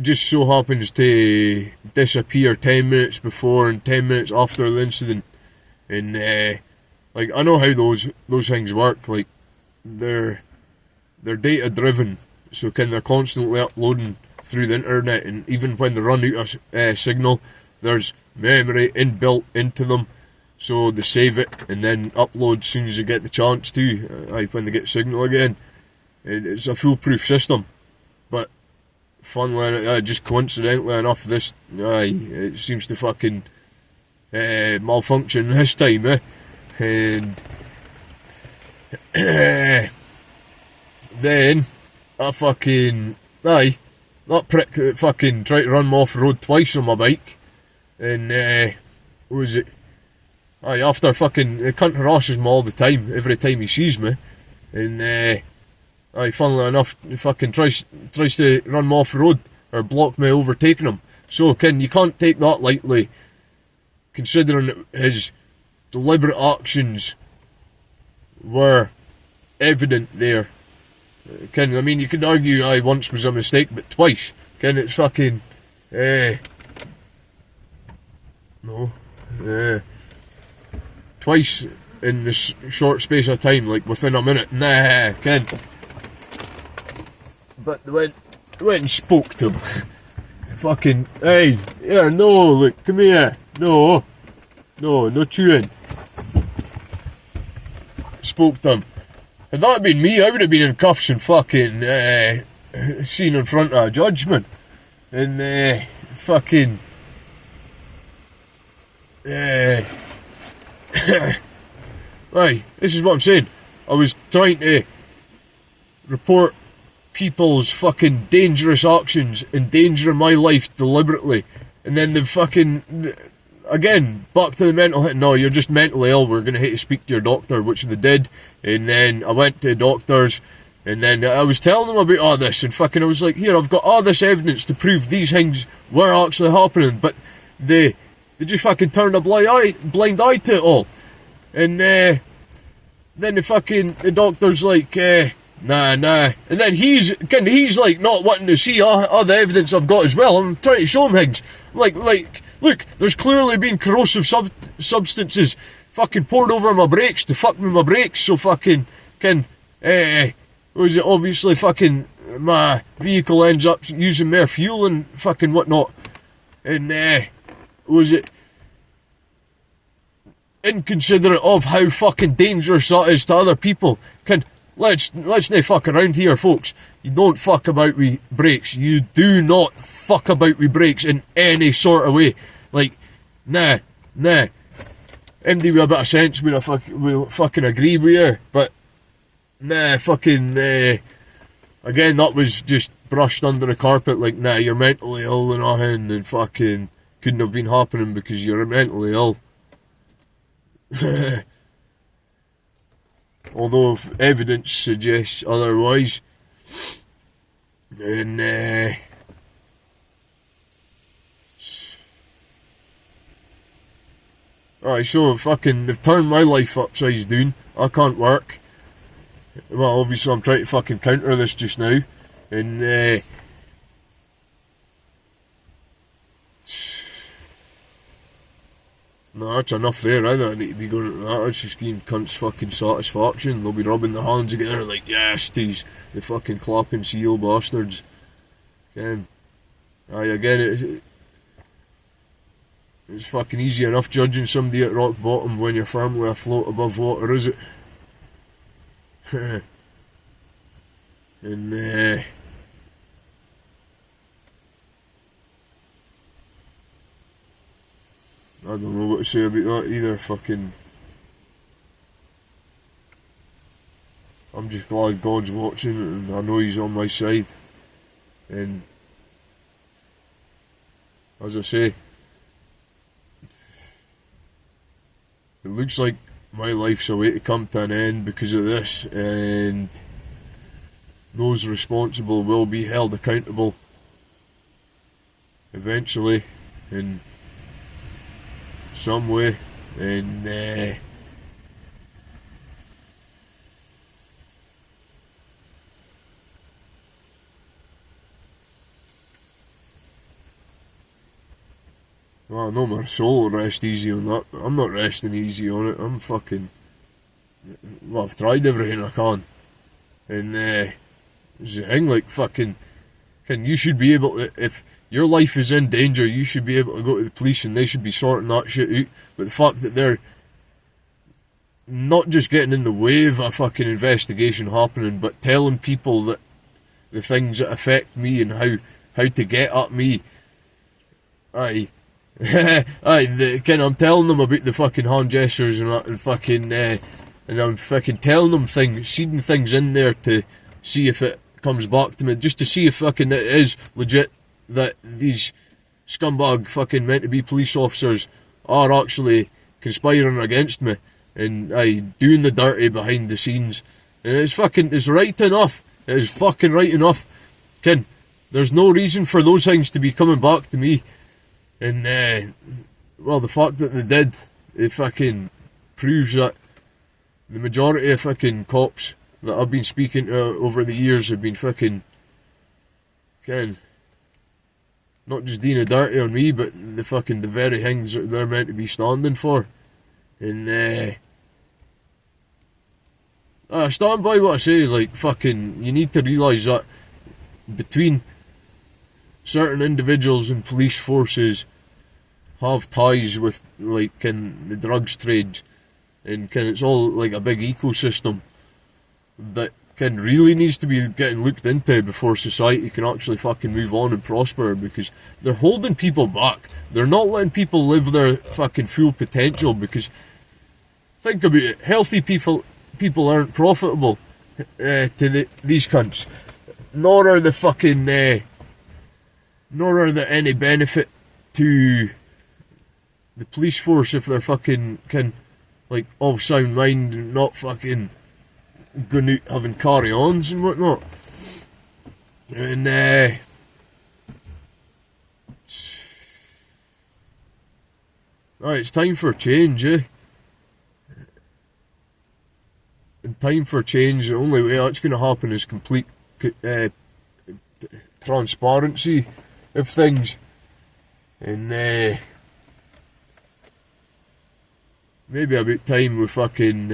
Speaker 1: just so happens to disappear 10 minutes before and 10 minutes after the incident. And like, I know how those things work. Like, they're data driven, so they're constantly uploading through the internet, and even when they run out of signal, there's memory inbuilt into them, so they save it and then upload as soon as they get the chance to, when they get signal again. And it's a foolproof system. But funnily, just coincidentally enough, this it seems to fucking malfunction this time, And then I fucking that prick that fucking tried to run me off the road twice on my bike, and what was it? After fucking the cunt harasses me all the time, every time he sees me, and funnily enough, he fucking tries to run me off the road or block me overtaking him. So you can't take that lightly, considering his deliberate actions were evident there. I mean, you could argue once was a mistake, but twice. It's fucking twice in this short space of time, like within a minute. But they went and spoke to him. Fucking, hey, yeah, no, look, come here. No chewing. Spoke to him. Had that been me, I would have been in cuffs and fucking seen in front of a judgment. And fucking right, this is what I'm saying. I was trying to report people's fucking dangerous actions, endangering my life deliberately, and then the fucking, again, back to the mental health. No, you're just mentally ill, we're going to hate to speak to your doctor, which they did. And then I went to doctors, and then I was telling them about all this, and fucking I was like, here, I've got all this evidence to prove these things were actually happening, but they just fucking turned a blind eye to it all. And then the doctor's like, nah. And then he's like not wanting to see all the evidence I've got as well. I'm trying to show him things. Like, look, there's clearly been corrosive substances fucking poured over my brakes to fuck with my brakes. So fucking, was it obviously fucking my vehicle ends up using more fuel and fucking whatnot. And was it inconsiderate of how fucking dangerous that is to other people. Let's not fuck around here, folks. You don't fuck about with brakes. You do not fuck about with brakes in any sort of way. Like, nah. MD with a bit of sense will fucking agree with you, but nah, fucking again, that was just brushed under the carpet. Like, nah, you're mentally ill and nothing, and fucking couldn't have been happening because you're mentally ill. Although if evidence suggests otherwise. And so fucking they've turned my life upside down. I can't work. Well, obviously I'm trying to fucking counter this just now. And no, that's enough there. I don't need to be going into that. It's just giving cunts fucking satisfaction. They'll be rubbing their hands together like, yes, these the fucking clapping seal bastards. Again, it's fucking easy enough judging somebody at rock bottom when you're firmly afloat above water, is it? And I don't know what to say about that either. Fucking, I'm just glad God's watching and I know He's on my side. And as I say, it looks like my life's a way to come to an end because of this, and those responsible will be held accountable eventually in some way. And well, I know my soul will rest easy on that, but I'm not resting easy on it. I'm fucking... Well, I've tried everything I can. And there's a thing, like, fucking... You should be able to... If your life is in danger, you should be able to go to the police and they should be sorting that shit out. But the fact that they're not just getting in the way of a fucking investigation happening, but telling people that the things that affect me and how to get at me... Aye... I'm telling them about the fucking hand gestures and that, and fucking, and I'm fucking telling them things, seeding things in there to see if it comes back to me, just to see if fucking it is legit that these scumbag fucking meant to be police officers are actually conspiring against me and doing the dirty behind the scenes. And it's right enough. It is fucking right enough. There's no reason for those things to be coming back to me. And, well, the fact that they did, it fucking proves that the majority of fucking cops that I've been speaking to over the years have been fucking, not just doing a dirty on me, but the very things that they're meant to be standing for. And, I stand by what I say, like, fucking, you need to realise that between certain individuals and police forces have ties with, like, the drugs trade, and it's all like a big ecosystem that really needs to be getting looked into before society can actually fucking move on and prosper, because they're holding people back. They're not letting people live their fucking full potential, because think about it, healthy people aren't profitable to these cunts, nor are the fucking nor are there any benefit to the police force if they're fucking, of sound mind and not fucking going out having carry-ons and whatnot. And, it's time for change, eh? And time for change, the only way that's going to happen is complete transparency of things, and maybe about time we fucking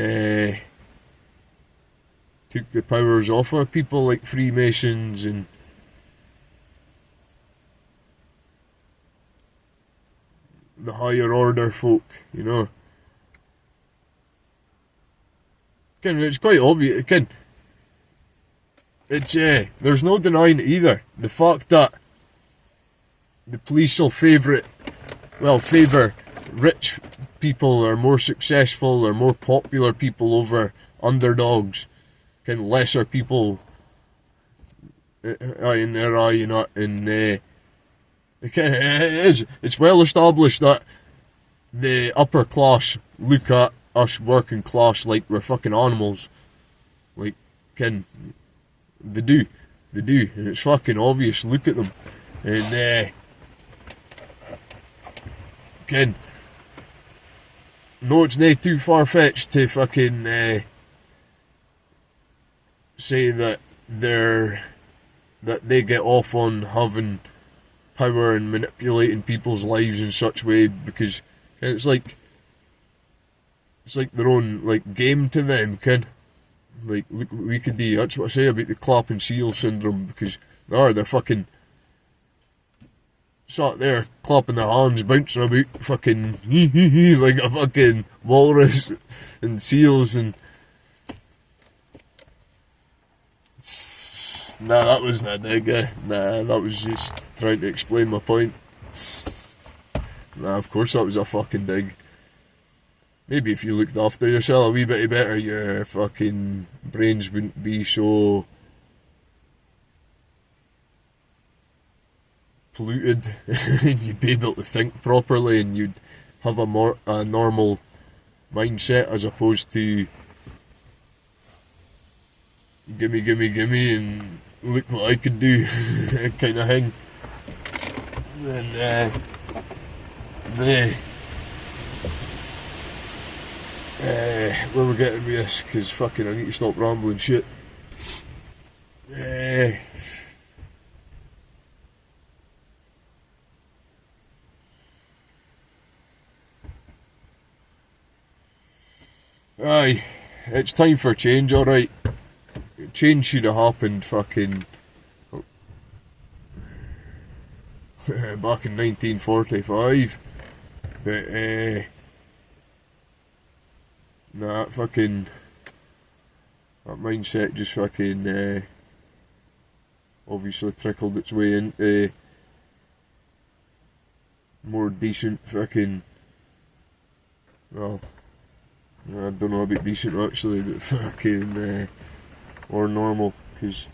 Speaker 1: took the powers off of people like Freemasons and the higher order folk, you know. It's quite obvious, it's, there's no denying it either. The fact that the police will favour rich people or more successful or more popular people over underdogs, lesser people in their eye, you know, and it's well established that the upper class look at us working class like we're fucking animals. Like, they do, and it's fucking obvious. Look at them, and no, it's not too far-fetched to fucking say that they get off on having power and manipulating people's lives in such way, because it's like their own, like, game to them, Like, look what we could do. That's what I say about the clap and seal syndrome, because they're fucking sat there clapping their hands, bouncing about, fucking like a fucking walrus and seals, and nah, that wasn't a dig, nah, that was just trying to explain my point. Nah, of course that was a fucking dig. Maybe if you looked after yourself a wee bit better, your fucking brains wouldn't be so polluted. You'd be able to think properly, and you'd have a normal mindset as opposed to gimme, gimme, gimme, and look what I can do kind of thing. And where we're getting with this, because fucking I need to stop rambling shit. Aye, it's time for change, alright. Change should have happened fucking back in 1945, but nah, fucking that mindset just fucking obviously trickled its way into more decent fucking, well, I don't know about decent actually, but fucking or normal, because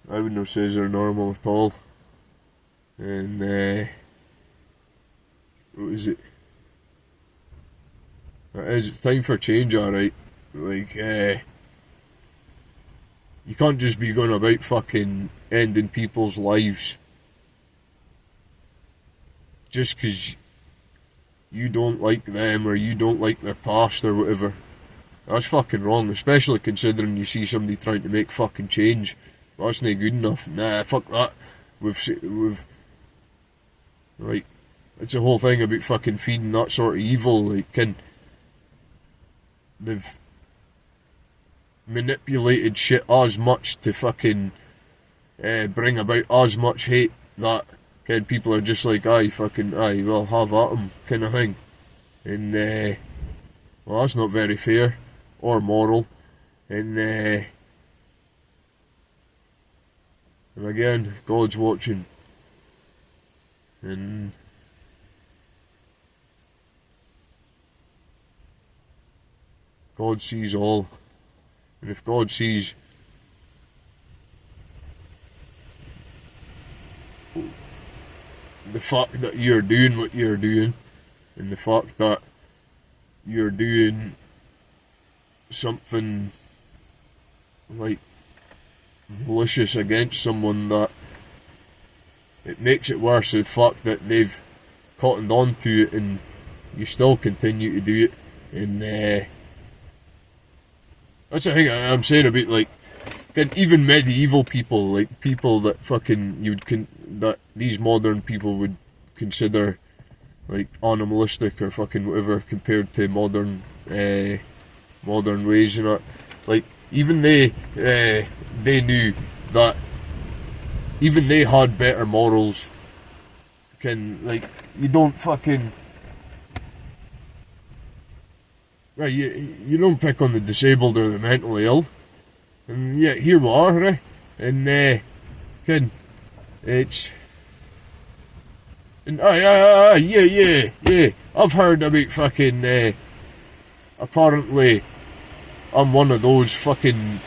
Speaker 1: I wouldn't have said they're normal at all. And what is it? It's time for change, alright. Like, you can't just be going about fucking ending people's lives just because you don't like them or you don't like their past or whatever. That's fucking wrong, especially considering you see somebody trying to make fucking change. That's not good enough. Nah, fuck that. We've like, it's a whole thing about fucking feeding that sort of evil. Like, they've manipulated shit as much to fucking bring about as much hate that people are just like, aye, fucking, aye, well, have at 'em, kind of thing. And well, that's not very fair or moral. And again, God's watching. And God sees all. And if God sees the fact that you're doing what you're doing, and the fact that you're doing something like malicious against someone, that it makes it worse, the fact that they've cottoned on to it and you still continue to do it. And that's the thing I'm saying about, like, even medieval people, like people that fucking that these modern people would consider like animalistic or fucking whatever compared to modern ways and that. Like, even they knew that even they had better morals. Like, you don't fucking, right, you don't pick on the disabled or the mentally ill. And yet here we are, right? And it's, and yeah. I've heard about fucking apparently I'm one of those fucking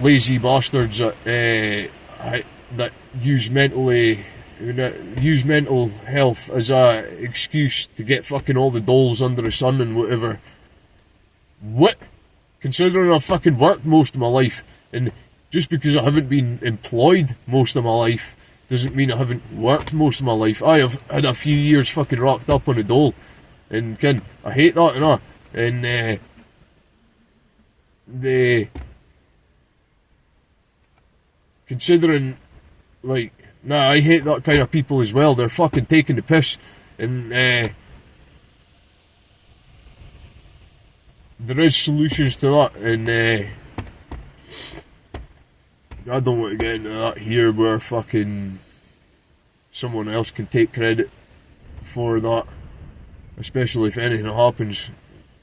Speaker 1: lazy bastards that use mental health as a excuse to get fucking all the dolls under the sun and whatever. What? Considering I've fucking worked most of my life, and just because I haven't been employed most of my life doesn't mean I haven't worked most of my life. I have had a few years fucking rocked up on a dole, and I hate that and all. And considering, like, nah, I hate that kind of people as well. They're fucking taking the piss, and there is solutions to that, and I don't want to get into that here where fucking someone else can take credit for that, especially if anything happens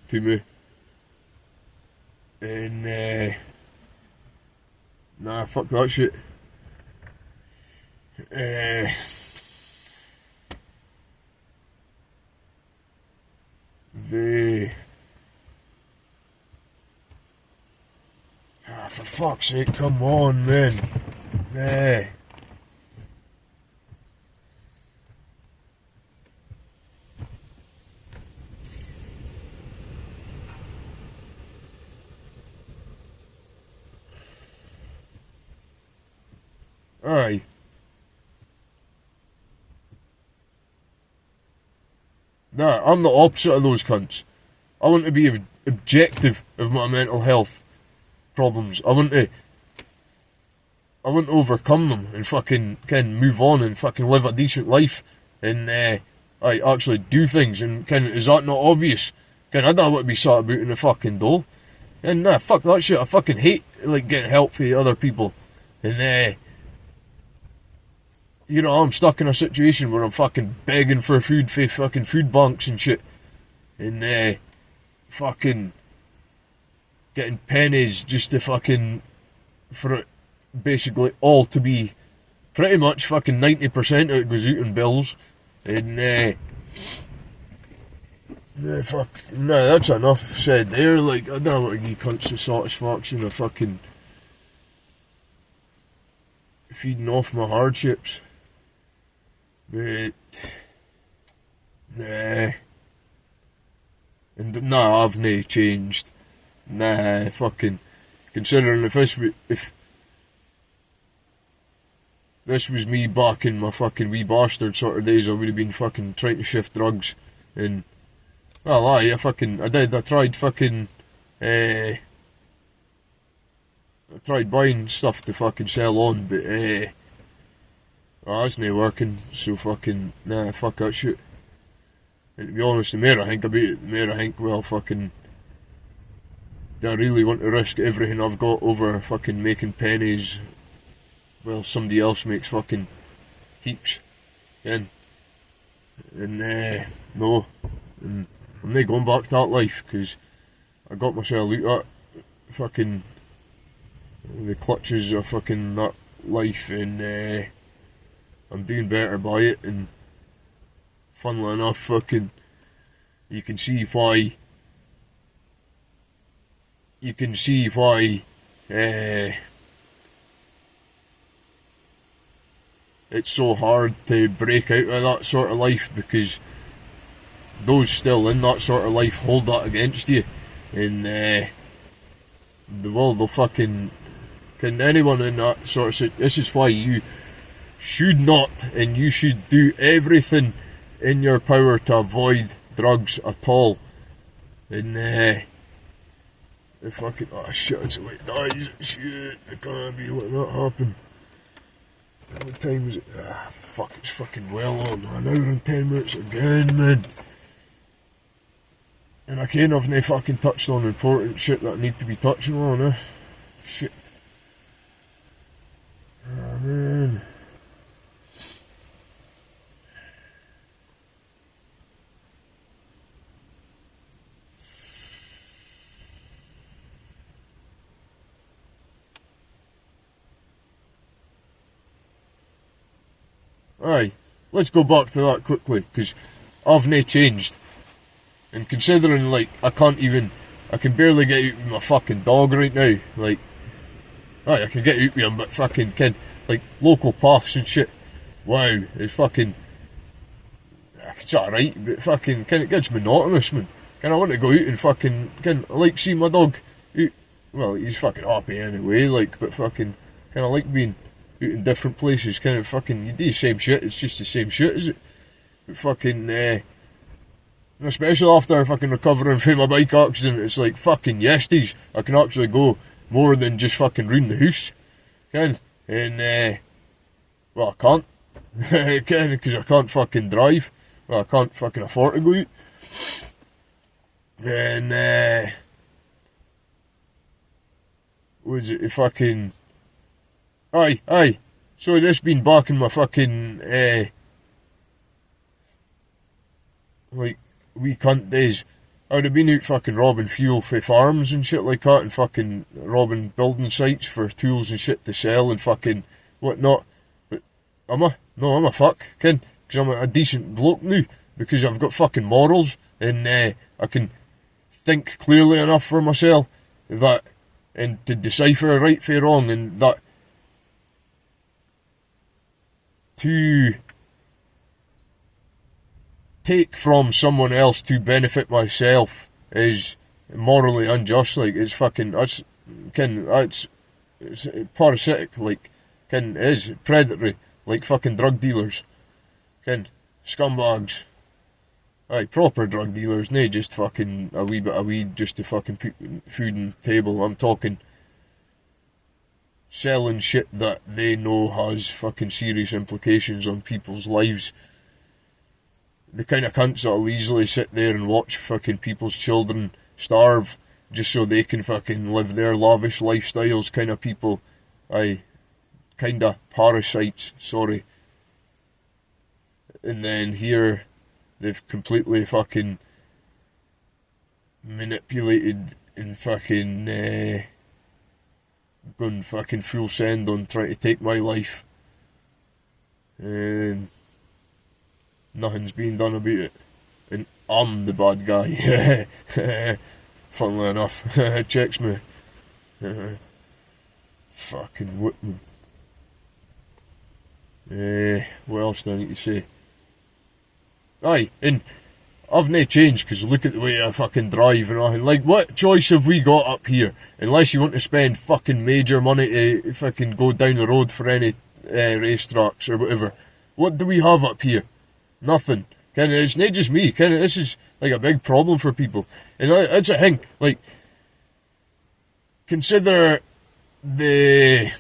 Speaker 1: to me. And nah, fuck that shit. For fuck's sake, come on, man. Aye. Nah, I'm the opposite of those cunts. I want to be objective of my mental health problems. I want to overcome them and fucking can move on and fucking live a decent life and I actually do things. And is that not obvious? I don't want to be sat about in the fucking door. And nah, fuck that shit. I fucking hate like getting help for other people. And you know, I'm stuck in a situation where I'm fucking begging for food for fucking food banks and shit. And fucking getting pennies just to fucking, for it basically all to be, pretty much fucking 90% of it goes out in bills. And fuck, no, that's enough said there. Like, I don't want to give cunts the satisfaction of fucking feeding off my hardships. But nah, and nah, I've nae changed. Nah, fucking considering if this was me back in my fucking wee bastard sort of days, I would have been fucking trying to shift drugs. And well, aye, I did. I tried fucking I tried buying stuff to fucking sell on, but that's not working, so fucking, nah, fuck that shit. And to be honest, the more I think about it, the more I think, well, fucking, do I really want to risk everything I've got over fucking making pennies while somebody else makes fucking heaps? And no, and I'm not going back to that life, because I got myself out that fucking, the clutches of fucking that life, and I'm doing better by it. And funnily enough, fucking, you can see why it's so hard to break out of that sort of life, because those still in that sort of life hold that against you. And they'll fucking, can anyone in that sort of, this is why you should not, and you should do everything in your power to avoid drugs at all. And fucking, oh shit, it's a way it dies, shit, it can't be letting that happen. How many times is it? Fuck, it's fucking well on, 1 hour and 10 minutes again, man. And I can't have no fucking touched on important shit that I need to be touching on, shit. Oh man. Aye, let's go back to that quickly, because I've nae changed. And considering, like, I can barely get out with my fucking dog right now. Like, aye, I can get out with him, but fucking, like, local paths and shit. Wow, it's fucking, it's alright, but fucking, it gets monotonous, man. I want to go out and fucking, I like seeing my dog out. Well, he's fucking happy anyway, like, but fucking, I like being out in different places, fucking, you do the same shit, it's just the same shit, is it? But fucking, especially after fucking recovering from my bike accident, it's like fucking yesties, I can actually go more than just fucking round the house, and, well, I can't, because I can't fucking drive, well, I can't fucking afford to go out, and, was it fucking, aye, so this been back in my fucking, like, wee cunt days, I would have been out fucking robbing fuel for farms and shit like that, and fucking robbing building sites for tools and shit to sell and fucking whatnot. But I'm a fuck, because I'm a decent bloke now, because I've got fucking morals, and I can think clearly enough for myself that, and to decipher right from wrong, and that to take from someone else to benefit myself is morally unjust. Like, it's fucking, it's parasitic, like, Ken, it is predatory, like fucking drug dealers. Ken, scumbags. Aye, proper drug dealers, nae just fucking a wee bit of weed just to fucking put food on the table. I'm talking selling shit that they know has fucking serious implications on people's lives. The kind of cunts that'll easily sit there and watch fucking people's children starve just so they can fucking live their lavish lifestyles kind of people. Aye, kind of parasites, sorry. And then here, they've completely fucking manipulated and fucking gone fucking full send on trying to take my life. And nothing's being done about it. And I'm the bad guy. Funnily enough. Checks me. Fucking whipping. What else do I need to say? Aye, and I've nae changed because look at the way I fucking drive and all. Like, what choice have we got up here? Unless you want to spend fucking major money to fucking go down the road for any racetracks or whatever. What do we have up here? Nothing. Kinda, it's not just me. Kinda, this is like a big problem for people. And it's a thing. Like, consider the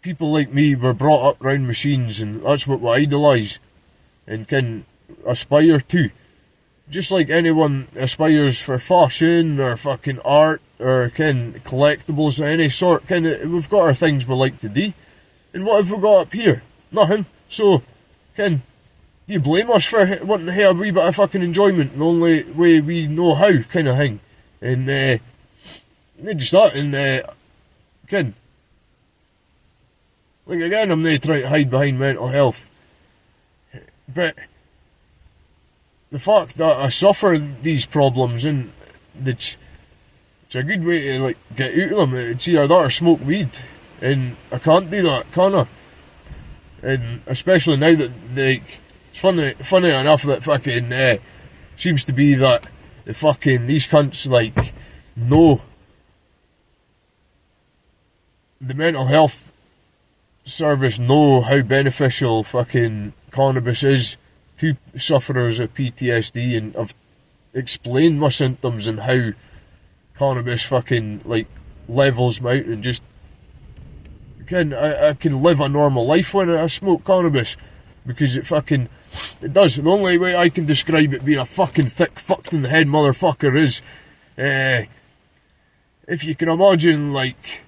Speaker 1: people like me were brought up around machines, and that's what we idolise and can aspire to. Just like anyone aspires for fashion or fucking art or collectibles of any sort, we've got our things we like to do. And what have we got up here? Nothing. So, do you blame us for wanting to have a wee bit of fucking enjoyment the only way we know how, kind of thing? And, just that, and, like again, I'm not trying to hide behind mental health. But the fact that I suffer these problems, and it's a good way to like get out of them. It's either that or smoke weed, and I can't do that, can I? And especially now that like it's funny enough that fucking seems to be that the fucking these cunts like know the mental health service know how beneficial fucking cannabis is to sufferers of PTSD, and I've explained my symptoms and how cannabis fucking like levels me out, and just I can live a normal life when I smoke cannabis because it does. The only way I can describe it being a fucking thick fucked in the head motherfucker is if you can imagine like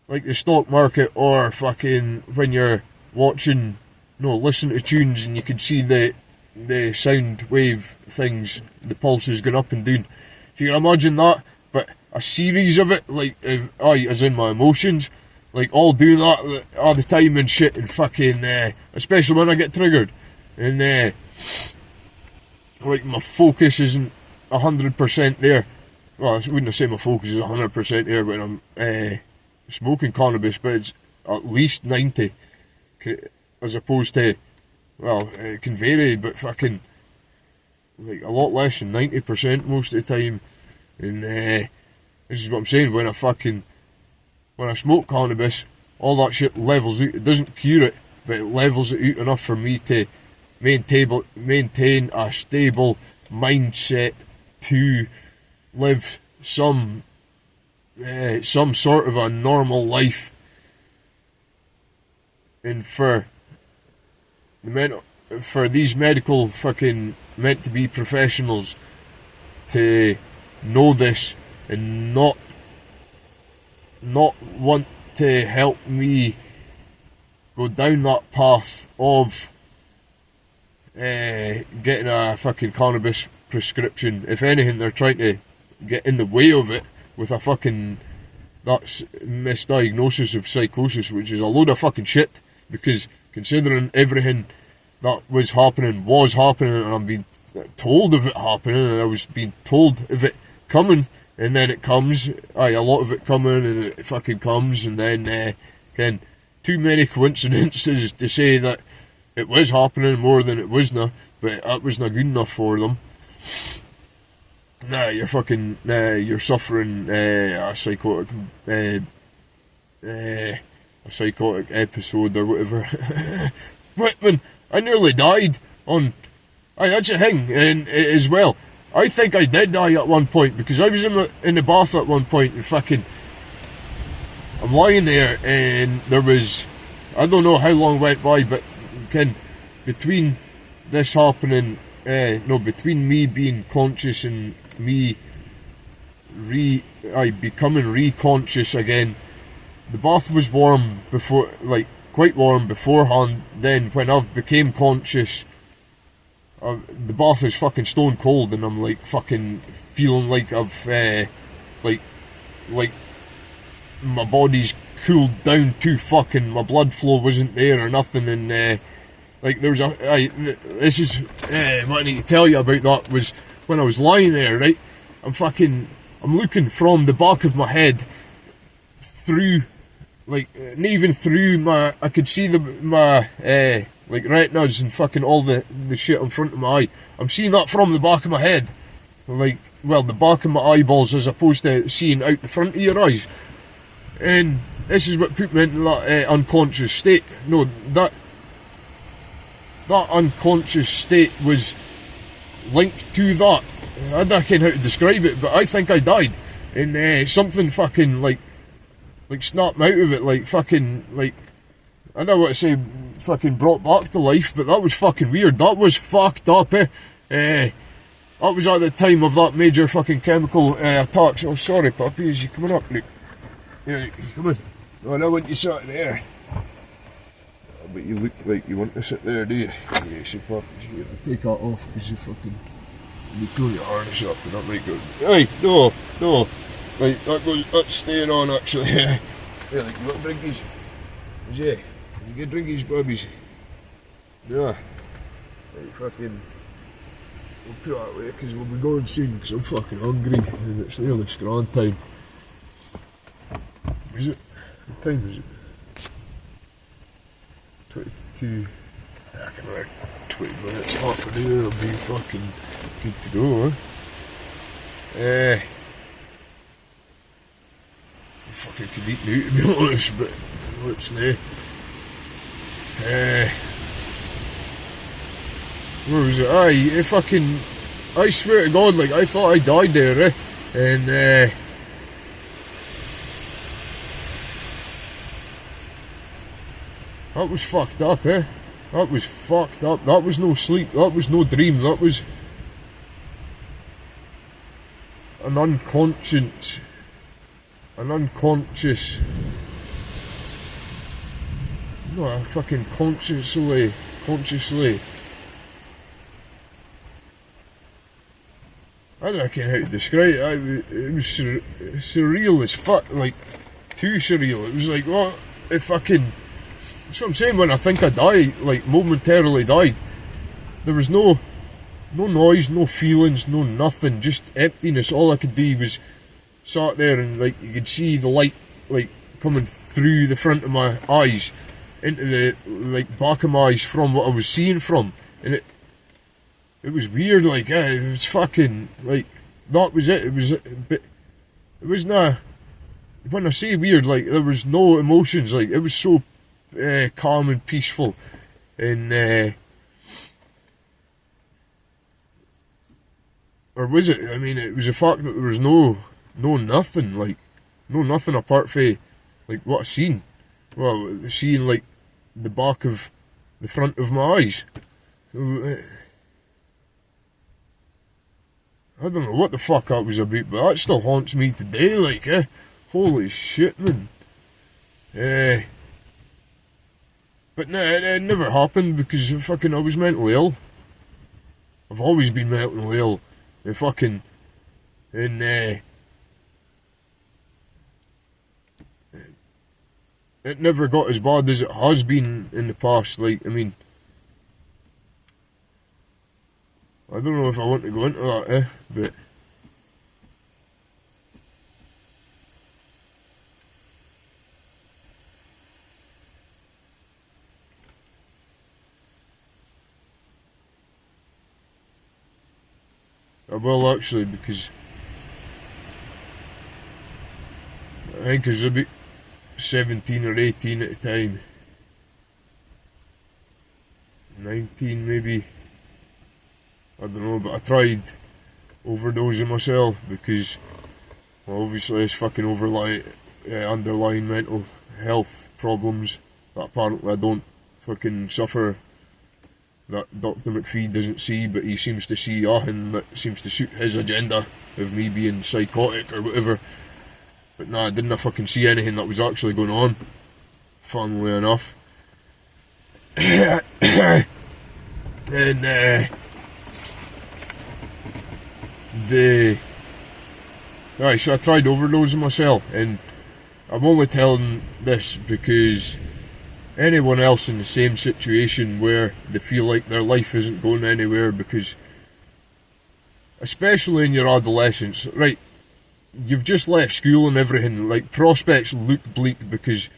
Speaker 1: the stock market, or fucking when you're listen to tunes and you can see the sound wave things, the pulses going up and down. If you can imagine that, but a series of it, like, as in my emotions, like all doing that all the time and shit, and fucking, especially when I get triggered. And, like, my focus isn't 100% there. Well, I wouldn't say my focus is 100% there when I'm, smoking cannabis, but it's at least 90, as opposed to, well, it can vary, but fucking, like, a lot less than 90% most of the time. And this is what I'm saying, when I smoke cannabis, all that shit levels out. It doesn't cure it, but it levels it out enough for me to maintain a stable mindset to live some sort of a normal life. And for these medical fucking meant to be professionals to know this and not want to help me go down that path of getting a fucking cannabis prescription. If anything, they're trying to get in the way of it with a fucking that's misdiagnosis of psychosis, which is a load of fucking shit, because considering everything that was happening, and I'm being told of it happening, and I was being told of it coming, and then it comes, a lot of it coming, and it fucking comes, and then, too many coincidences to say that it was happening more than it wasna, but that was not good enough for them. You're suffering a psychotic a psychotic episode or whatever. But man, I nearly died on. That's a thing, and as well. I think I did die at one point because I was in the bath at one point and fucking. I'm lying there and there was. I don't know how long went by, but between this happening, between me being conscious and me becoming reconscious again, the bath was warm before, like quite warm beforehand. Then when I became conscious, the bath is fucking stone cold, and I'm like fucking feeling like I've like my body's cooled down too fucking. My blood flow wasn't there or nothing, and like there was this is what I need to tell you about that was when I was lying there, right? I'm looking from the back of my head through, like, not even through I could see my like retinas and fucking all the shit in front of my eye. I'm seeing that from the back of my head, like, well, the back of my eyeballs, as opposed to seeing out the front of your eyes. And this is what put me into that unconscious state. No, that unconscious state was linked to that. I don't know how to describe it, but I think I died. And something fucking like snapped me out of it, like fucking, like, I don't want to say fucking brought back to life, but that was fucking weird. That was fucked up, eh? That was at the time of that major fucking chemical attacks. Oh, sorry, puppy, is you coming up? Look. Here, come on. Oh, I know when you sat there. But you look like you want to sit there, do you? Yes, you puppy. You have to take that off because you fucking. You pull your harness up and that might go. Hey, no. Right, that's staying on actually. Yeah, like, you want to drink these? Yeah, you can drink these puppies. Yeah. Right, fucking. We'll put that away because we'll be going soon because I'm fucking hungry and it's nearly scran time. Is it? What time is it? 22. I can wait 20 minutes, half an hour, I'll be fucking good to go, huh? I fucking could eat now, to be honest, but what's new? Where was it? I swear to God, like, I thought I died there, eh? And, that was fucked up, eh? That was fucked up. That was no sleep. That was no dream. That was an unconscious, no, I fucking consciously. I don't know how to describe it. It was surreal as fuck, like, too surreal. It was like, what? It fucking. That's what I'm saying. When I think I died, like momentarily died, there was no noise, no feelings, no nothing, just emptiness. All I could do was sat there and, like, you could see the light, like, coming through the front of my eyes into the, like, back of my eyes from what I was seeing from, and it was weird. Like, it was fucking, like, that was it. It was, but it was not. When I say weird, like, there was no emotions. Like, it was so calm and peaceful, and or was it? I mean, it was the fact that there was no nothing, like, no nothing apart from, like, what I seen. Well, seeing, like, the back of the front of my eyes. I don't know what the fuck that was about, but that still haunts me today. Like, holy shit, man. But no, it never happened because fucking I was mentally ill. I've always been mentally ill. And fucking, and it never got as bad as it has been in the past. Like, I mean, I don't know if I want to go into that, but I will actually, because I think there's a bit 17 or 18 at the time. 19 maybe. I don't know, but I tried overdosing myself because, well, obviously it's fucking underlying mental health problems that apparently I don't fucking suffer, that Dr. McPhee doesn't see, but he seems to see, and that seems to suit his agenda of me being psychotic or whatever. But nah, I didn't fucking see anything that was actually going on, funnily enough. And so I tried overdosing myself, and I'm only telling this because anyone else in the same situation where they feel like their life isn't going anywhere, because especially in your adolescence, right, you've just left school and everything, like, prospects look bleak because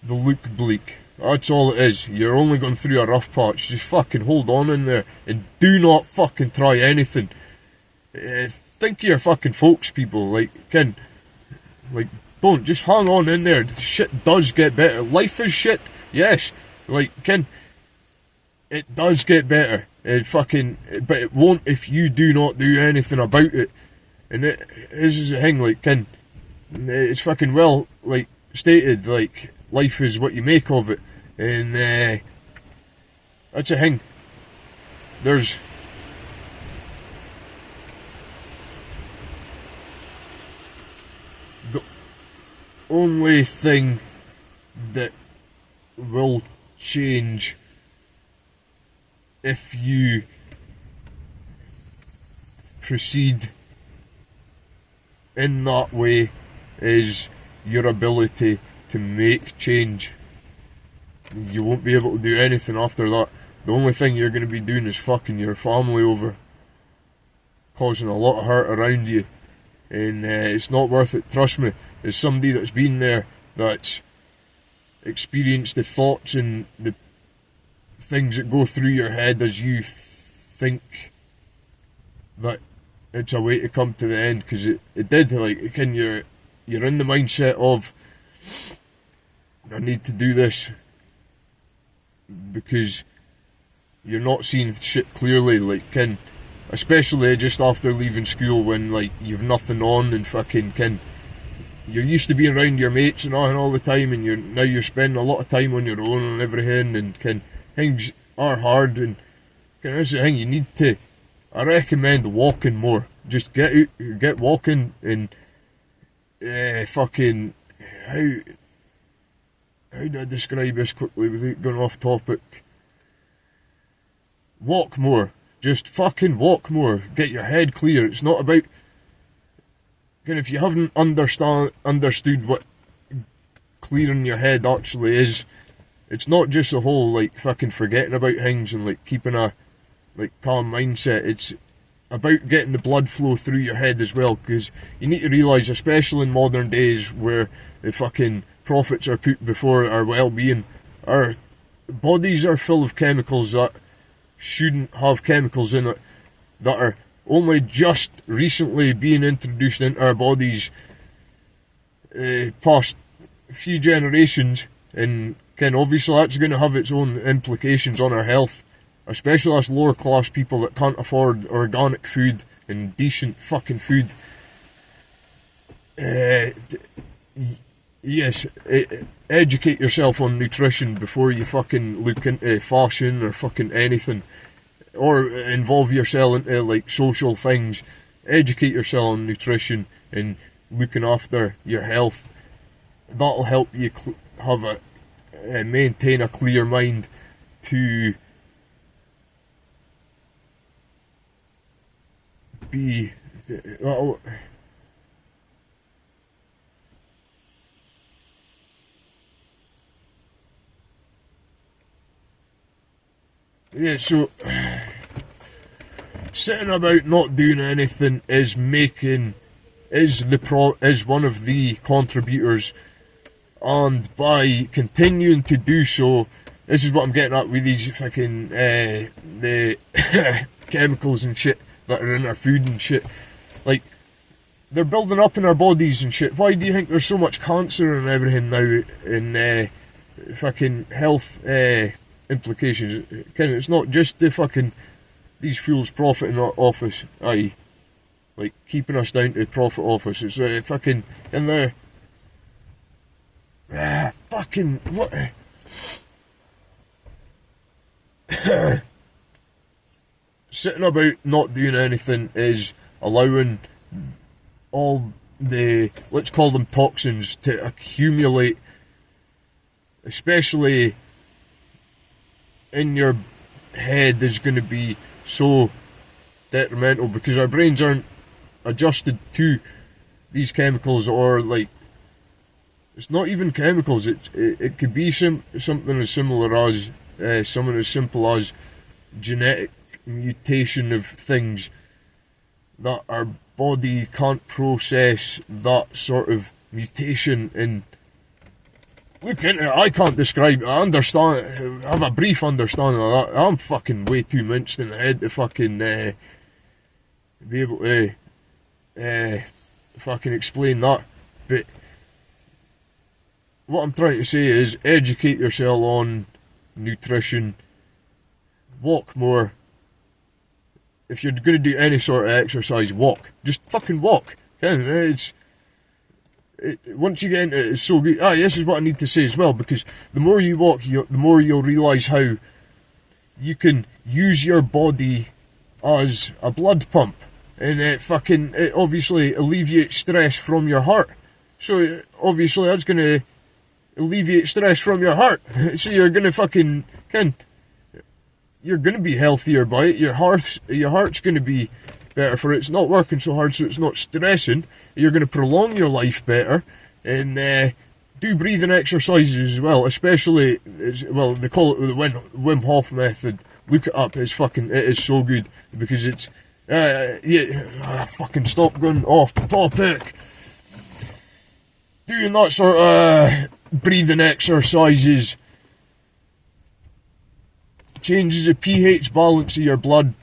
Speaker 1: they look bleak. That's all it is. You're only going through a rough patch. Just fucking hold on in there and do not fucking try anything. Think of your fucking folks, people. Like, don't just hang on in there. Shit does get better. Life is shit, yes. Like, it does get better. But it won't if you do not do anything about it. And this is the thing, like, it's fucking well, like, stated, like, life is what you make of it. And that's the thing. There's the only thing that will change if you proceed in that way is your ability to make change. You won't be able to do anything after that. The only thing you're going to be doing is fucking your family over, causing a lot of hurt around you, and it's not worth it. Trust me, as somebody that's been there, that's experienced the thoughts and the things that go through your head as you think that it's a way to come to the end, because it did. Like, you're in the mindset of, I need to do this, because you're not seeing shit clearly, like, especially just after leaving school, when, like, you've nothing on and fucking, you're used to being around your mates and all the time, and now you're spending a lot of time on your own and everything, and things are hard, and that's the thing, you need to, I recommend walking more. Just get out, get walking, and fucking, how do I describe this quickly without going off topic? Walk more. Just fucking walk more. Get your head clear. It's not about, if you haven't understood what clearing your head actually is, it's not just a whole, like, fucking forgetting about things and, like, keeping a, like, calm mindset. It's about getting the blood flow through your head as well, because you need to realise, especially in modern days where the fucking profits are put before our well-being, our bodies are full of chemicals that shouldn't have chemicals in it, that are only just recently being introduced into our bodies past few generations, and obviously that's going to have its own implications on our health, especially us lower class people that can't afford organic food and decent fucking food. Yes, educate yourself on nutrition before you fucking look into fashion or fucking anything, or involve yourself into, like, social things. Educate yourself on nutrition and looking after your health. That'll help you have maintain a clear mind to be. Yeah, so sitting about not doing anything is one of the contributors, and by continuing to do so, this is what I'm getting at with these fucking the chemicals and shit that are in our food and shit. Like, they're building up in our bodies and shit. Why do you think there's so much cancer and everything now in fucking health implications? Ken, it's not just the fucking these fools profiting off us, aye, like keeping us down to profit off us. It's fucking in there. Fucking what? Sitting about not doing anything is allowing all the, let's call them toxins, to accumulate, especially in your head, is going to be so detrimental because our brains aren't adjusted to these chemicals, or like, it's not even chemicals, it could be something as similar as something as simple as genetic mutation of things that our body can't process that sort of mutation. And look into it, I can't describe it. I understand, I have a brief understanding of that. I'm fucking way too minced in the head to fucking be able to fucking explain that. But what I'm trying to say is educate yourself on nutrition, walk more. If you're going to do any sort of exercise, walk. Just fucking walk. Once you get into it, it's so good. This is what I need to say as well, because the more you walk, the more you'll realise how you can use your body as a blood pump, and it obviously alleviates stress from your heart. So obviously that's going to alleviate stress from your heart. So you're going to fucking you're going to be healthier by it. Your heart's going to be better for it. It's not working so hard, so it's not stressing. You're going to prolong your life better, and do breathing exercises as well. Especially, well, they call it the Wim Hof method. Look it up. It is so good because it's fucking stop going off topic. Doing that sort of breathing exercises changes the pH balance of your blood.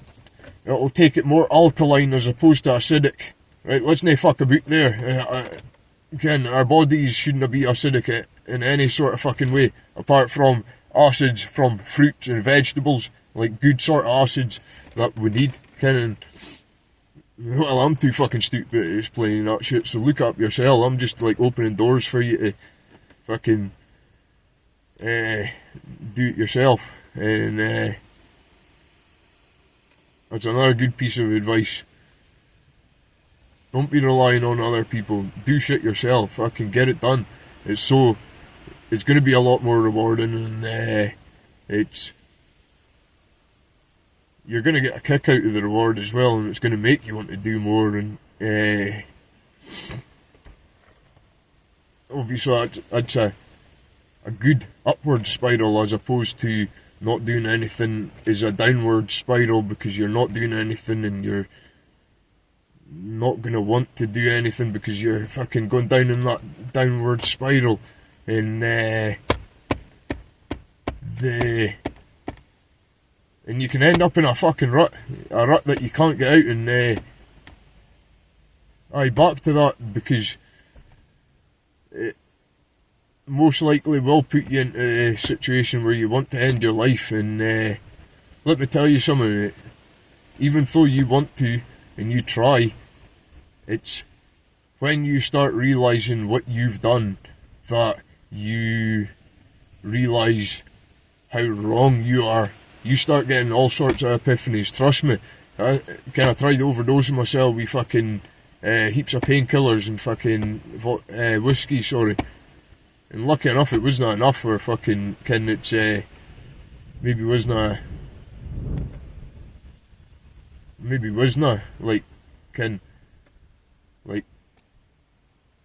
Speaker 1: It'll take it more alkaline as opposed to acidic. Right, let's not fuck about there. Again, our bodies shouldn't be acidic in any sort of fucking way, apart from acids from fruits and vegetables, like good sort of acids that we need. Well, I'm too fucking stupid to explain that shit, so look up yourself. I'm just like opening doors for you to fucking do it yourself. And that's another good piece of advice. Don't be relying on other people. Do shit yourself. Fucking get it done. It's going to be a lot more rewarding, and you're going to get a kick out of the reward as well, and it's going to make you want to do more. And obviously that's a good upward spiral, as opposed to not doing anything is a downward spiral, because you're not doing anything and you're not going to want to do anything because you're fucking going down in that downward spiral. And and you can end up in a fucking rut that you can't get out. And back to that, because it most likely will put you into a situation where you want to end your life. And let me tell you something, even though you want to and you try, it's when you start realising what you've done that you realise how wrong you are. You start getting all sorts of epiphanies. Trust me, I tried to overdose myself with fucking heaps of painkillers and fucking whiskey, sorry. And lucky enough, it wasn't enough for fucking, maybe wasn't,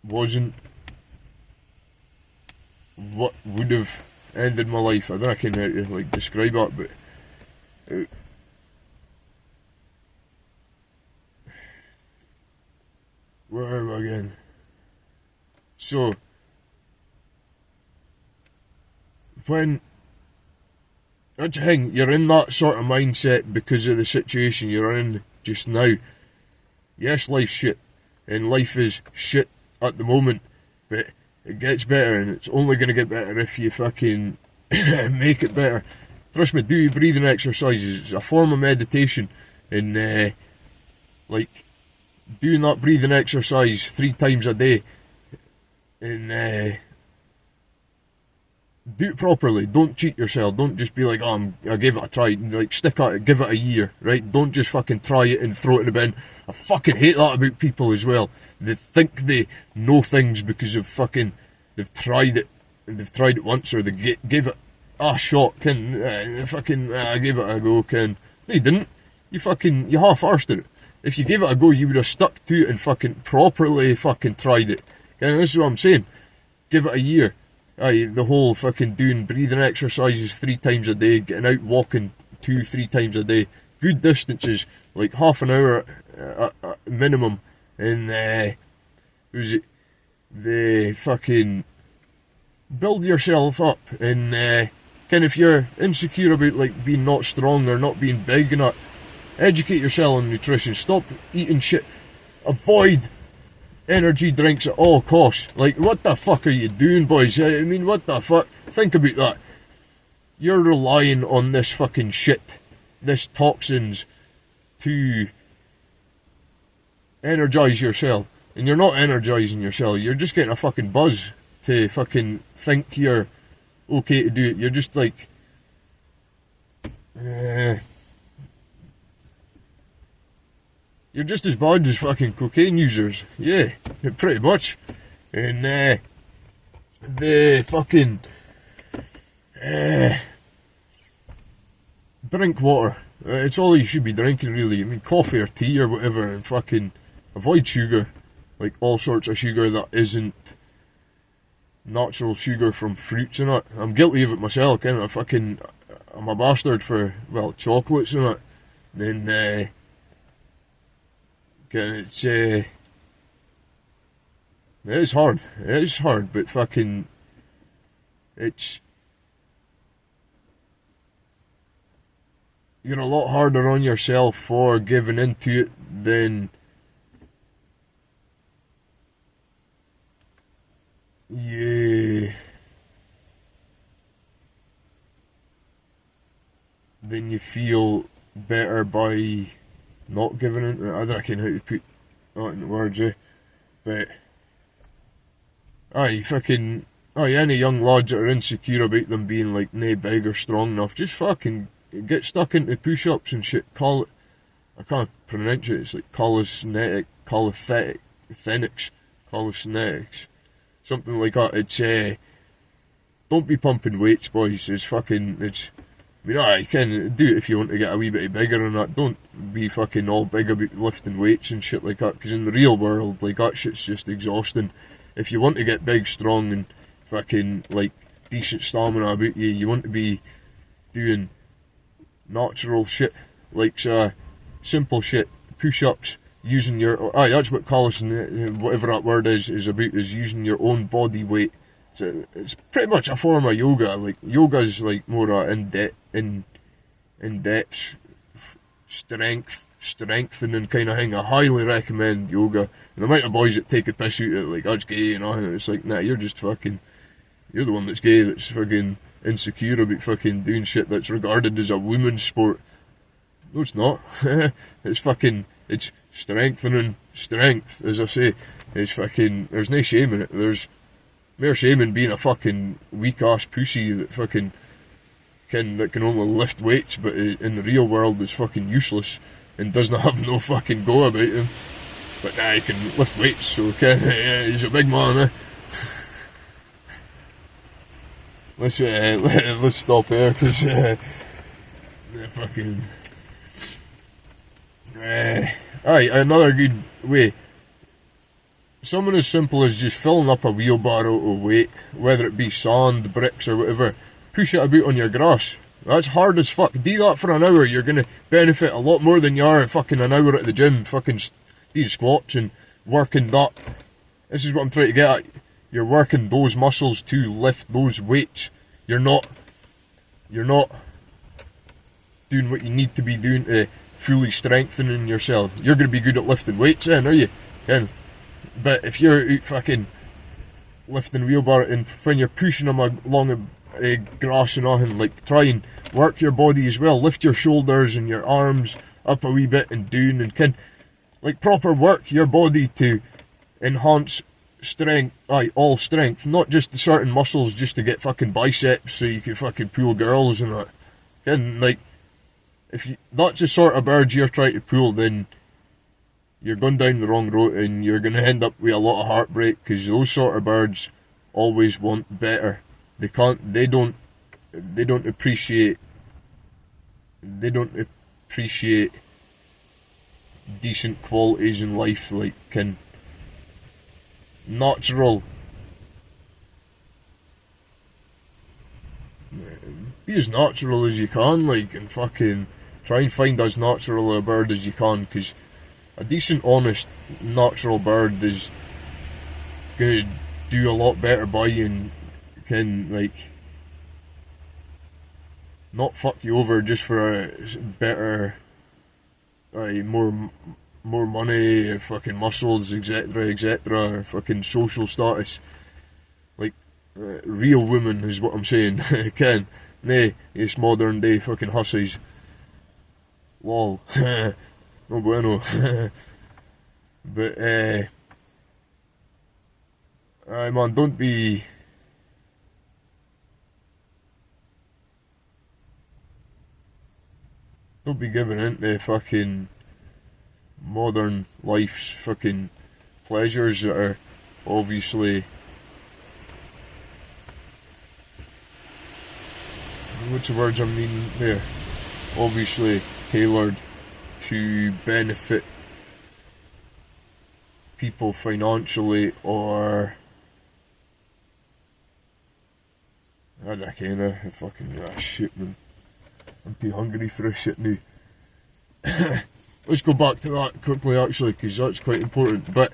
Speaker 1: wasn't what would have ended my life. I don't know how to describe it, but where am I again? So when that's the thing, you're in that sort of mindset because of the situation you're in just now. Yes, life's shit, and life is shit at the moment, but it gets better, and it's only going to get better if you fucking make it better. Trust me, do your breathing exercises. It's a form of meditation, and like, doing that breathing exercise 3 times a day, and do it properly. Don't cheat yourself. Don't just be like, oh, I gave it a try. Like, stick at it, give it a year, right? Don't just fucking try it and throw it in the bin. I fucking hate that about people as well. They think they know things because of fucking, they've tried it, and they've tried it once, or they gave it a shot, I gave it a go, No, you didn't. You half-arsed it. If you gave it a go, you would have stuck to it and fucking properly fucking tried it. This is what I'm saying. Give it a year. The whole fucking doing breathing exercises 3 times a day, getting out walking 2-3 times a day, good distances, like half an hour minimum, and the fucking build yourself up, and if you're insecure about like being not strong or not being big and that, educate yourself on nutrition. Stop eating shit. Avoid energy drinks at all costs. Like, what the fuck are you doing, boys? I mean, what the fuck? Think about that. You're relying on this fucking shit, this toxins, to energize yourself. And you're not energizing yourself. You're just getting a fucking buzz to fucking think you're okay to do it. You're just like, you're just as bad as fucking cocaine users. Yeah, pretty much. And the fucking drink water. It's all you should be drinking, really. I mean, coffee or tea or whatever, and fucking avoid sugar. Like, all sorts of sugar that isn't natural sugar from fruits and that. I'm guilty of it myself, I'm a bastard for, well, chocolates and that. Then, it's, it is hard. It is hard, but fucking, you're a lot harder on yourself for giving into it than you feel better by not giving in. I don't know how to put that in words, but any young lads that are insecure about them being like nae big or strong enough, just fucking get stuck into push-ups and shit. I can't pronounce it. It's like calisthenics, something like that. It's don't be pumping weights, boys. You can do it if you want to get a wee bit bigger and that. Don't be fucking all big about lifting weights and shit like that, because in the real world, like, that shit's just exhausting. If you want to get big, strong, and fucking, like, decent stamina about you, you want to be doing natural shit, like, simple shit, push-ups, using your, that's what whatever that word is about, is using your own body weight. So it's pretty much a form of yoga. Like, yoga's like more in depth strengthening kind of thing. I highly recommend yoga. And the amount of boys that take a piss out of it, like, that's gay, you know, and it's like, nah, you're the one that's gay, that's fucking insecure about fucking doing shit that's regarded as a woman's sport. No, it's not. It's strengthening strength, as I say. It's fucking, there's no shame in it. There's more shame in being a fucking weak-ass pussy that fucking can only lift weights, but in the real world is fucking useless and doesn't have no fucking go about him. But nah, he can lift weights, so he's a big man, eh? Let's stop here, because fucking another good way. Something as simple as just filling up a wheelbarrow of weight, whether it be sand, bricks or whatever, push it about on your grass. That's hard as fuck. Do that for an hour, you're going to benefit a lot more than you are fucking an hour at the gym, fucking doing squats and working that. This is what I'm trying to get at. You're working those muscles to lift those weights. You're not doing what you need to be doing to fully strengthening yourself. You're going to be good at lifting weights then, are you? Ken? But if you're out fucking lifting wheelbarrow and when you're pushing them along grass and all, and like try and work your body as well, lift your shoulders and your arms up a wee bit and down, and can like proper work your body to enhance strength, all strength, not just the certain muscles just to get fucking biceps so you can fucking pull girls and that. Can like, if that's the sort of bird you're trying to pull, then you're going down the wrong road and you're going to end up with a lot of heartbreak, because those sort of birds always want better. They don't appreciate decent qualities in life, like can natural. Be as natural as you can, like, and fucking try and find as natural a bird as you can, because a decent, honest, natural bird is gonna do a lot better by you and can, like, not fuck you over just for a better, more money, fucking muscles, etc., etc., fucking social status. Like, real women is what I'm saying. Ken, nay, it's modern day fucking hussies. Lol. No bueno. But, man, don't be giving in to fucking modern life's fucking pleasures that are obviously, what's the words I mean there? Obviously tailored to benefit people financially, or I don't know, fucking shit, man. I'm too hungry for this shit now. Let's go back to that quickly, actually, because that's quite important. But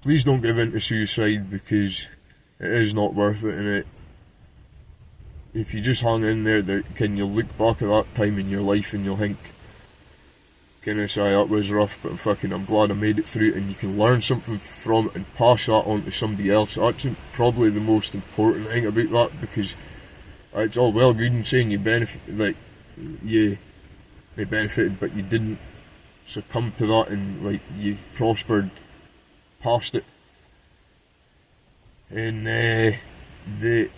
Speaker 1: please don't give in to suicide, because it is not worth it, and if you just hang in there, can you look back at that time in your life and you'll think, can I say that was rough, but fucking I'm glad I made it through it, and you can learn something from it and pass that on to somebody else. That's probably the most important thing about that, because it's all well good and saying you benefited, but you didn't succumb to that, and like you prospered past it. And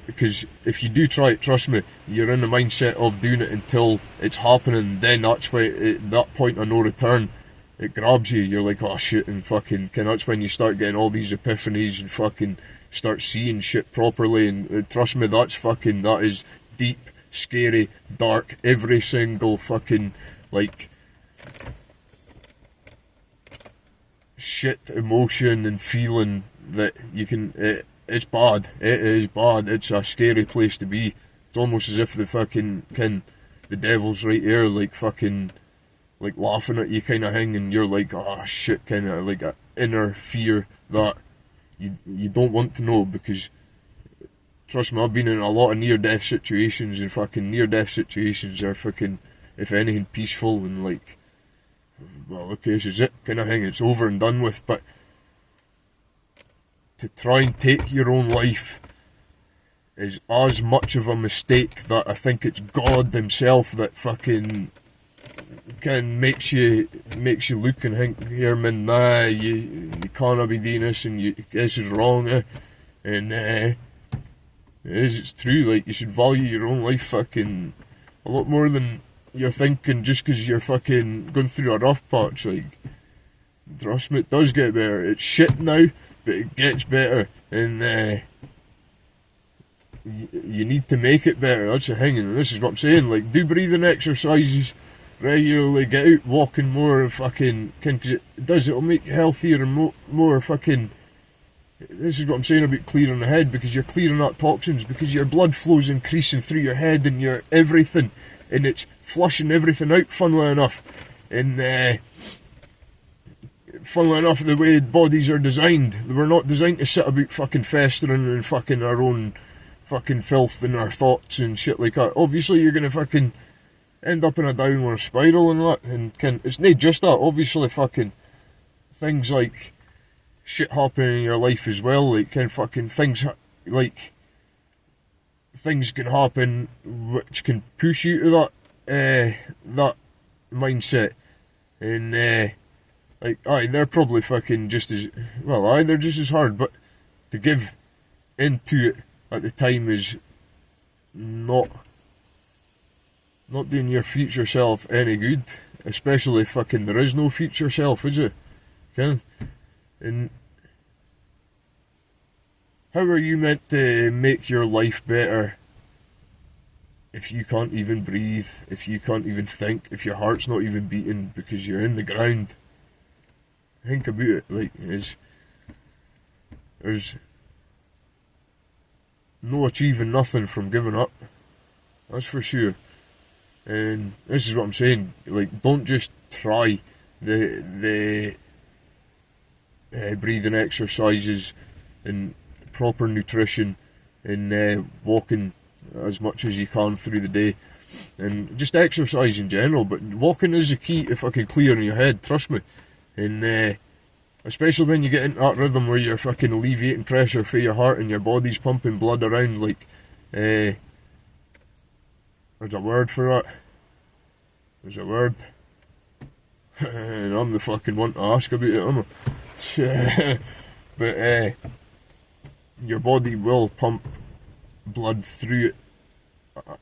Speaker 1: because if you do try it, trust me, you're in the mindset of doing it until it's happening. Then that's why that point of no return, it grabs you. You're like, oh shit, and fucking, that's when you start getting all these epiphanies and fucking start seeing shit properly. And trust me, that is deep, scary, dark. Every single fucking like shit emotion and feeling that you can. It's bad. It is bad. It's a scary place to be. It's almost as if the devil's right here, like fucking, like laughing at you kind of thing, and you're like, oh shit, kind of like an inner fear that you don't want to know, because trust me, I've been in a lot of near-death situations, and fucking near-death situations are fucking, if anything, peaceful and like, well, okay, this is it kind of thing. It's over and done with. But to try and take your own life is as much of a mistake that I think it's God himself that fucking makes you look and think, here man, nah, you can't be doing this, and this is wrong, and it's true. Like, you should value your own life fucking a lot more than you're thinking, just because you're fucking going through a rough patch. Like, trust me, it does get better. It's shit now, but it gets better, and you need to make it better. That's the thing, and this is what I'm saying. Like, do breathing exercises regularly, get out walking more, fucking, because it'll make you healthier and more fucking. This is what I'm saying about clearing the head, because you're clearing out toxins, because your blood flow's increasing through your head and your everything, and it's flushing everything out, funnily enough. And funnily enough, the way bodies are designed, we're not designed to sit about fucking festering and fucking our own fucking filth in our thoughts and shit like that. Obviously you're gonna fucking end up in a downward spiral and that, and it's not just that, obviously fucking things like shit happen in your life as well, like fucking things like things can happen which can push you to that mindset, and like they're probably fucking just as well, they're just as hard, but to give into it at the time is not doing your future self any good, especially fucking there is no future self, is it? And how are you meant to make your life better if you can't even breathe, if you can't even think, if your heart's not even beating because you're in the ground? Think about it, like, there's no achieving nothing from giving up, that's for sure. And this is what I'm saying, like, don't just try the breathing exercises and proper nutrition and walking as much as you can through the day, and just exercise in general, but walking is the key to fucking clearing your head, trust me. And especially when you get into that rhythm where you're fucking alleviating pressure for your heart and your body's pumping blood around, like, there's a word for that. There's a word. And I'm the fucking one to ask about it, am I? But your body will pump blood through it at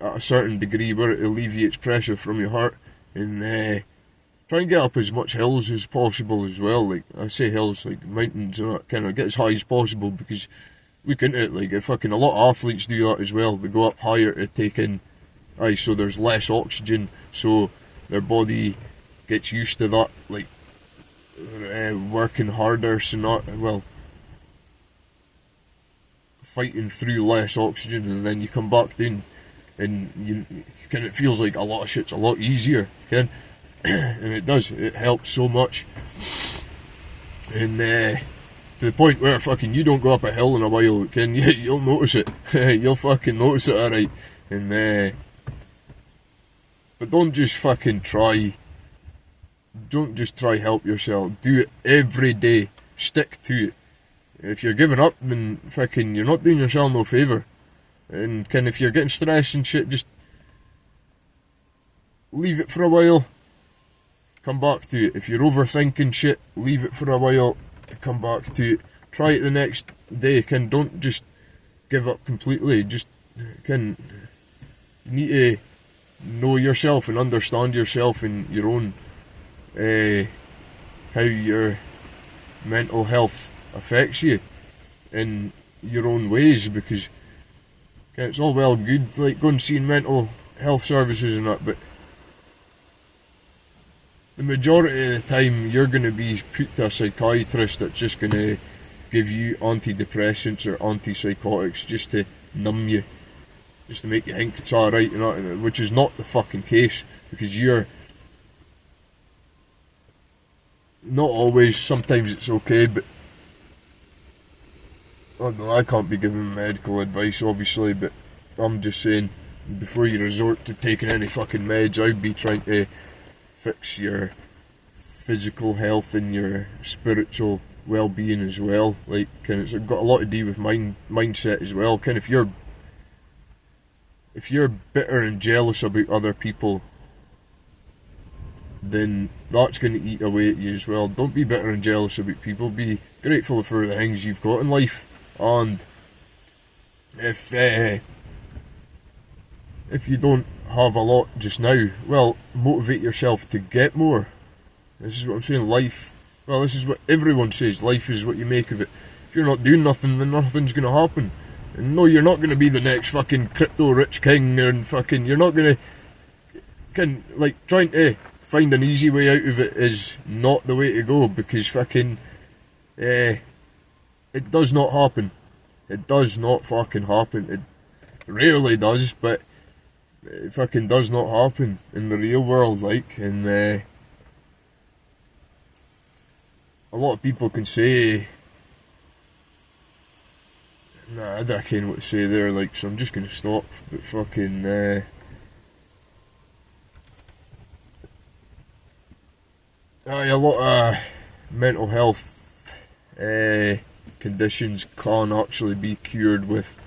Speaker 1: a certain degree where it alleviates pressure from your heart. And try and get up as much hills as possible as well. Like, I say hills, like mountains and that, kind of get as high as possible, because look into it, like, fucking a lot of athletes do that as well. They go up higher to take in, so there's less oxygen, so their body gets used to that, like, working harder, so not, well, fighting through less oxygen, and then you come back down, and it feels like a lot of shit's a lot easier, and it does, it helps so much. And to the point where fucking you don't go up a hill in a while, you'll notice it. You'll fucking notice it, alright. And but don't just try help yourself. Do it every day. Stick to it. If you're giving up, then fucking you're not doing yourself no favour. And if you're getting stressed and shit, just leave it for a while, come back to it. If you're overthinking shit, leave it for a while, come back to it. Try it the next day. Don't just give up completely. Just you need to know yourself and understand yourself and your own how your mental health affects you in your own ways, because it's all well and good like going and seeing mental health services and that, but the majority of the time you're going to be put to a psychiatrist that's just going to give you antidepressants or antipsychotics just to numb you, just to make you think it's alright, which is not the fucking case, because you're not always, sometimes it's okay, but I don't know, I can't be giving medical advice obviously, but I'm just saying, before you resort to taking any fucking meds, I'd be trying to fix your physical health and your spiritual well-being as well. Like, it's got a lot to do with mindset as well. If you're bitter and jealous about other people, then that's going to eat away at you as well. Don't be bitter and jealous about people. Be grateful for the things you've got in life. And if you don't have a lot just now, well, motivate yourself to get more. This is what I'm saying, life, well, this is what everyone says, life is what you make of it. If you're not doing nothing, then nothing's going to happen. And no, you're not going to be the next fucking crypto rich king, and fucking, you're not going to, trying to find an easy way out of it is not the way to go, because fucking, it does not happen. It does not fucking happen. It rarely does, but it fucking does not happen in the real world, like, and a lot of people can say, nah, I don't know what to say there, like, so I'm just going to stop, but fucking, a lot of mental health conditions can actually be cured with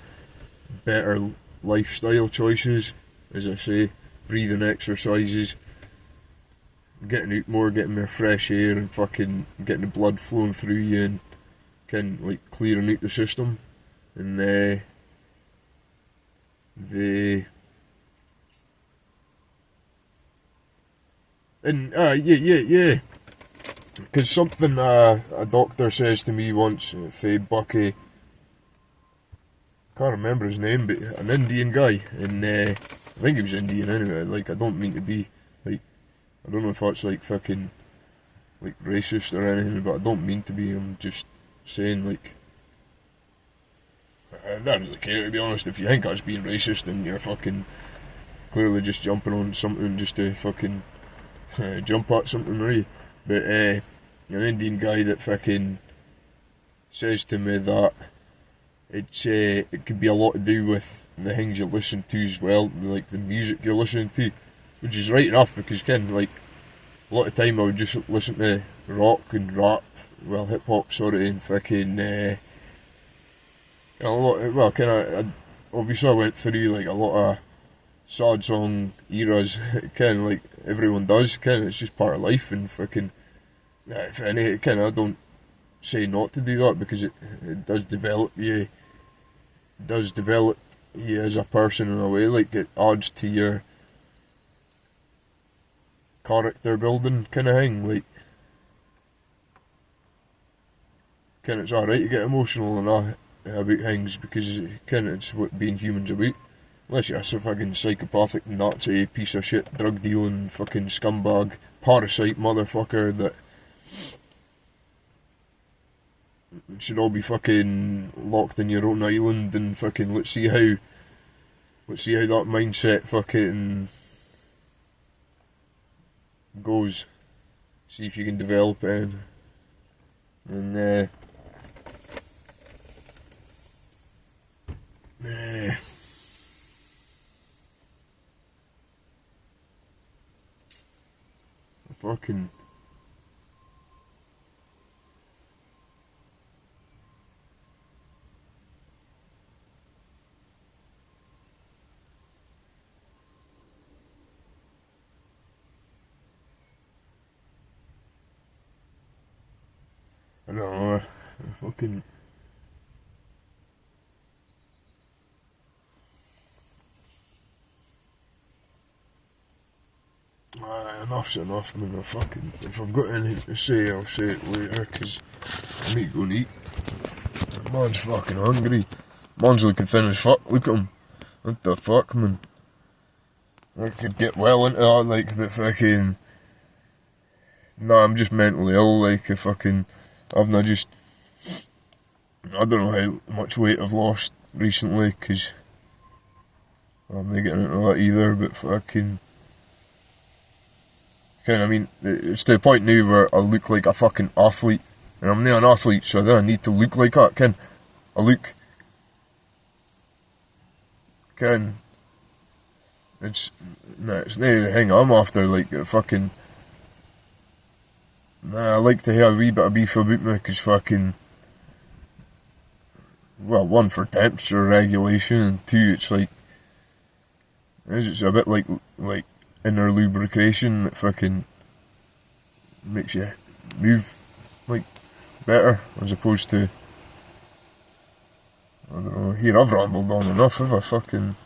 Speaker 1: better lifestyle choices, as I say, breathing exercises, getting out more, getting more fresh air, and fucking getting the blood flowing through you, and kind of like clearing out the system. And yeah. Because something a doctor says to me once, Faye Bucky, can't remember his name, but an Indian guy, and I think he was Indian anyway. Like, I don't mean to be like, I don't know if that's like fucking like racist or anything, but I don't mean to be. I'm just saying, like, I don't really care, to be honest. If you think that's being racist, then you're fucking clearly just jumping on something just to fucking jump at something, right? But an Indian guy that fucking says to me that it could be a lot to do with the things you listen to as well, like the music you're listening to, which is right enough, because like a lot of time I would just listen to rock and rap, well, hip hop, sorry, and fucking a lot. Well, obviously I went through like a lot of sad song eras, kind of like everyone does, kind of, it's just part of life, and fucking, if any, kind of, I don't say not to do that, because it does develop you, as a person in a way, like it adds to your character building kind of thing, like, kind of, it's alright to get emotional and that about things, because kind of it's what being human's about. Unless you're a fucking psychopathic Nazi piece of shit, drug dealing fucking scumbag, parasite motherfucker that should all be fucking locked in your own island, and fucking let's see how that mindset fucking goes. See if you can develop it, and fucking I don't know, fucking enough's enough, man. If I've got anything to say, I'll say it later, because I need to go and eat. Man's fucking hungry. Man's looking thin as fuck, look at him. What the fuck, man? I could get well into that, like, but fucking, nah, I'm just mentally ill, like, I don't know how much weight I've lost recently, because I'm not getting into that either, but fucking, I mean, it's to the point now where I look like a fucking athlete, and I'm not an athlete, so I don't need to look like that, it's not the thing I'm after, like, fucking, I like to have a wee bit of beef about me, because fucking, well, one, for temperature regulation, and two, it's like, it's a bit like inner lubrication that fucking makes you move, like, better, as opposed to, I don't know, here I've rambled on enough, have I? Fucking,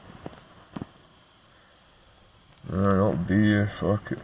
Speaker 1: that'll be, fuck it.